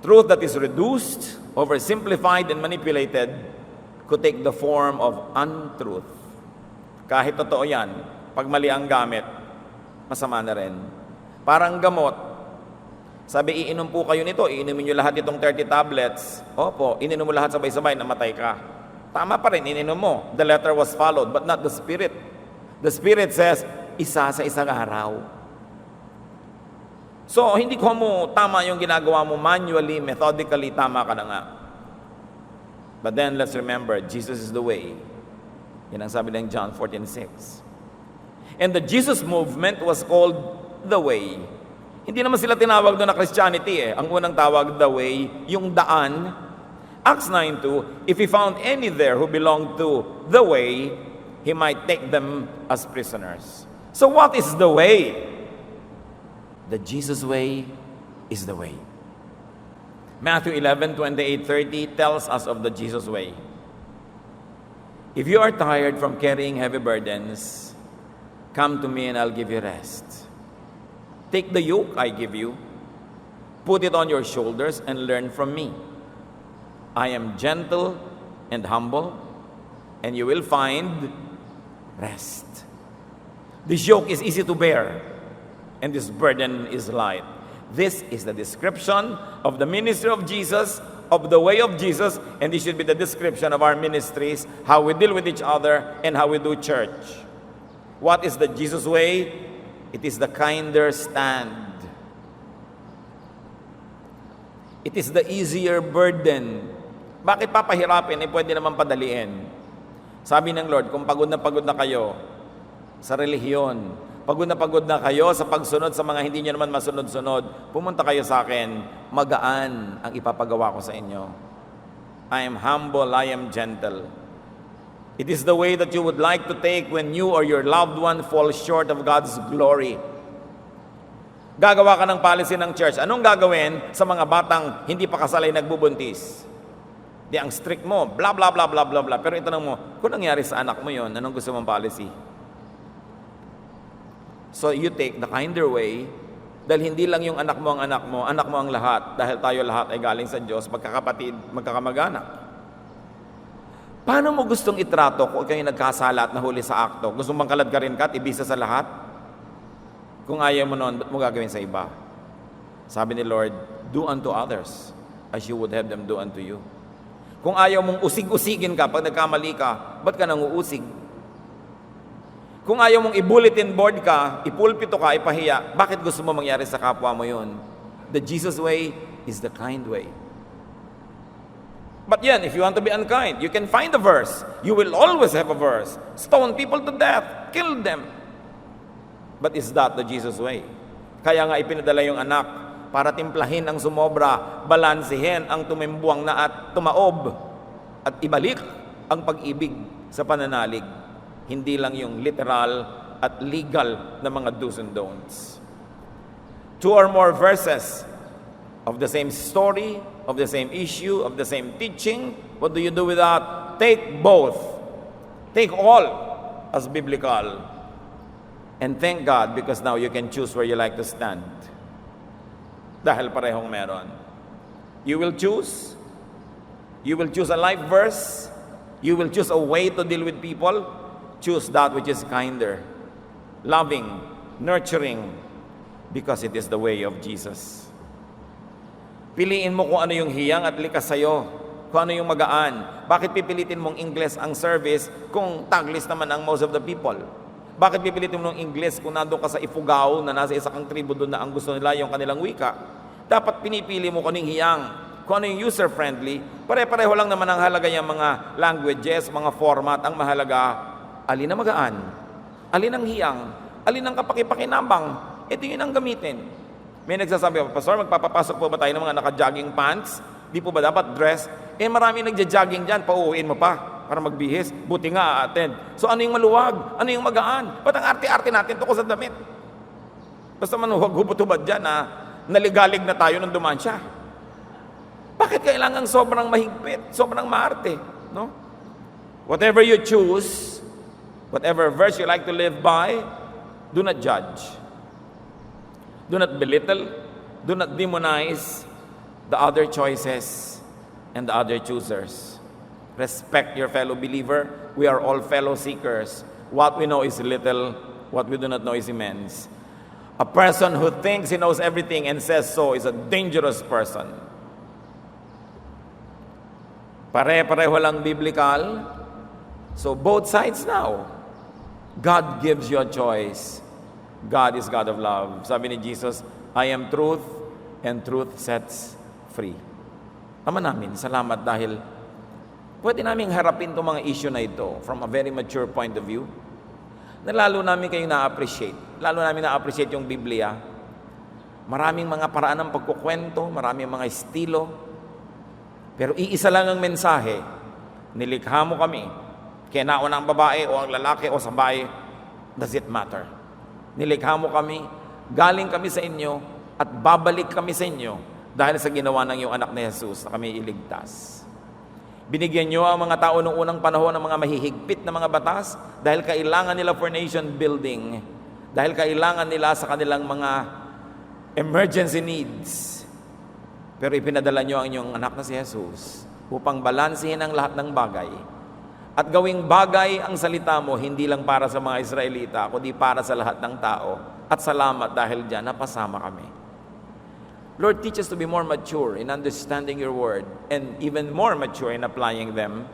[SPEAKER 1] Truth that is reduced, oversimplified, and manipulated could take the form of untruth. Kahit totoo yan, pag mali ang gamit, masama na rin. Parang gamot. Sabi, iinom po kayo nito, iinumin nyo lahat itong 30 tablets. Opo, ininom mo lahat sabay-sabay, namatay ka. Tama pa rin, ininom mo. The letter was followed, but not the spirit. The spirit says, isa sa isang araw. So, hindi ko mo tama yung ginagawa mo manually, methodically, tama ka na nga. But then, let's remember, Jesus is the way. Yan ang sabi ng John 14:6. And the Jesus movement was called the way. Hindi naman sila tinawag doon na Christianity eh. Ang unang tawag, the way, yung daan. Acts 9:2, if he found any there who belonged to the way, he might take them as prisoners. So what is the way? The Jesus way is the way. Matthew 11:28-30 tells us of the Jesus way. If you are tired from carrying heavy burdens, come to me and I'll give you rest. Take the yoke I give you, put it on your shoulders and learn from me. I am gentle and humble, and you will find rest. This yoke is easy to bear, and this burden is light. This is the description of the ministry of Jesus, of the way of Jesus, and this should be the description of our ministries, how we deal with each other, and how we do church. What is the Jesus way? It is the kinder stand. It is the easier burden. Bakit papahirapin? Pwede naman padaliin. Sabi ng Lord, kung pagod na kayo sa relihiyon, pagod na kayo sa pagsunod sa mga hindi nyo naman masunod-sunod, pumunta kayo sa akin, magaan ang ipapagawa ko sa inyo. I am humble, I am gentle. It is the way that you would like to take when you or your loved one fall short of God's glory. Gagawa ka ng policy ng church. Anong gagawin sa mga batang hindi pa kasal ay nagbubuntis? Di ang strict mo, blah, blah, blah, blah, blah, blah. Pero itanong mo, kung nangyari sa anak mo yon, anong gusto mong policy? So you take the kinder way, dahil hindi lang yung anak mo ang lahat, dahil tayo lahat ay galing sa Diyos, magkakapatid, magkakamag-anak. Paano mo gustong itrato kung kayo nagkasala at nahuli sa akto? Gusto mong kalad ka rin ka at ibisa sa lahat? Kung ayaw mo noon, ba't mo gagawin sa iba? Sabi ni Lord, do unto others as you would have them do unto you. Kung ayaw mong usig-usigin ka pag nagkamali ka, ba't ka nang uusig? Kung ayaw mong i-bulletin board ka, ipulpito ka, ipahiya, bakit gusto mo mangyari sa kapwa mo yun? The Jesus way is the kind way. But yan, if you want to be unkind, you can find a verse. You will always have a verse. Stone people to death. Kill them. But is that the Jesus way? Kaya nga ipinadala yung anak para timplahin ang sumobra, balansihin ang tumimbuang na at tumaob, at ibalik ang pag-ibig sa pananalig. Hindi lang yung literal at legal na mga do's and don'ts. 2 or more verses of the same story, of the same issue, of the same teaching. What do you do with that? Take both. Take all as biblical. And thank God because now you can choose where you like to stand. Dahil parehong meron. You will choose. You will choose a life verse. You will choose a way to deal with people. Choose that which is kinder, loving, nurturing, because it is the way of Jesus. Piliin mo kung ano yung hiyang at likas sa'yo, kung ano yung magaan. Bakit pipilitin mong Ingles ang service kung Tagalog naman ang most of the people? Bakit pipilitin mo ng Ingles kung nandun ka sa Ifugao na nasa isa kang tribo doon na ang gusto nila yung kanilang wika? Dapat pinipili mo kung ano yung hiyang, kung ano yung user-friendly. Pare-pareho lang naman ang halaga yung mga languages, mga format. Ang mahalaga, alin ang magaan, alin ang hiyang, alin ang kapakipakinabang. Ito yun ang gamitin. May nagsasabi, Pastor, magpapapasok po ba tayo ng mga naka-jogging pants? Di po ba dapat dress? Marami nagja-jogging dyan, pauuwiin mo pa para magbihis. Buti nga attend. So ano yung maluwag? Ano yung magaan? Ba't ang arte-arte natin tungkol sa damit? Basta manuwag hubot-hubad dyan na naligalig na tayo nung dumaan siya. Bakit kailangan sobrang mahigpit, sobrang maarte? No? Whatever you choose, whatever verse you like to live by, do not judge. Do not belittle, do not demonize the other choices and the other choosers. Respect your fellow believer. We are all fellow seekers. What we know is little, what we do not know is immense. A person who thinks he knows everything and says so is a dangerous person. Pare-pareho lang biblical. So both sides now. God gives you a choice. God is God of love. Sabi ni Jesus, I am truth and truth sets free. Ama namin, salamat dahil pwede namin harapin itong mga issue na ito from a very mature point of view. Na lalo namin kayo na-appreciate. Lalo namin na-appreciate yung Biblia. Maraming mga paraan ng pagkukwento, maraming mga estilo. Pero iisa lang ang mensahe. Nilikha mo kami. Kaya nauna ang babae o ang lalaki o sabay, does it matter? Nilikha mo kami, galing kami sa inyo, at babalik kami sa inyo dahil sa ginawa ng iyong anak na Jesus na kami iligtas. Binigyan niyo ang mga tao noong unang panahon ng mga mahihigpit na mga batas dahil kailangan nila for nation building, dahil kailangan nila sa kanilang mga emergency needs. Pero ipinadala niyo ang inyong anak na si Jesus upang balansihin ang lahat ng bagay. At gawing bagay ang salita mo, hindi lang para sa mga Israelita, kundi para sa lahat ng tao. At salamat dahil dyan, napasama kami. Lord, teach us to be more mature in understanding your word and even more mature in applying them.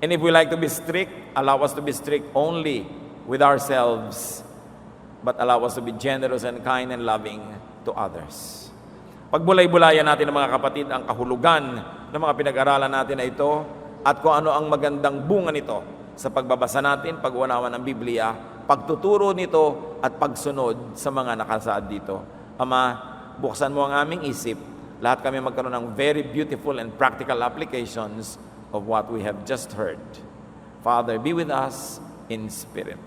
[SPEAKER 1] And if we like to be strict, allow us to be strict only with ourselves, but allow us to be generous and kind and loving to others. Pagbulay-bulayan natin ng mga kapatid ang kahulugan ng mga pinag-aralan natin na ito, at kung ano ang magandang bunga nito sa pagbabasa natin, pag-unawa ng Biblia, pagtuturo nito at pagsunod sa mga nakasaad dito. Ama, buksan mo ang aming isip. Lahat kami magkaroon ng very beautiful and practical applications of what we have just heard. Father, be with us in spirit.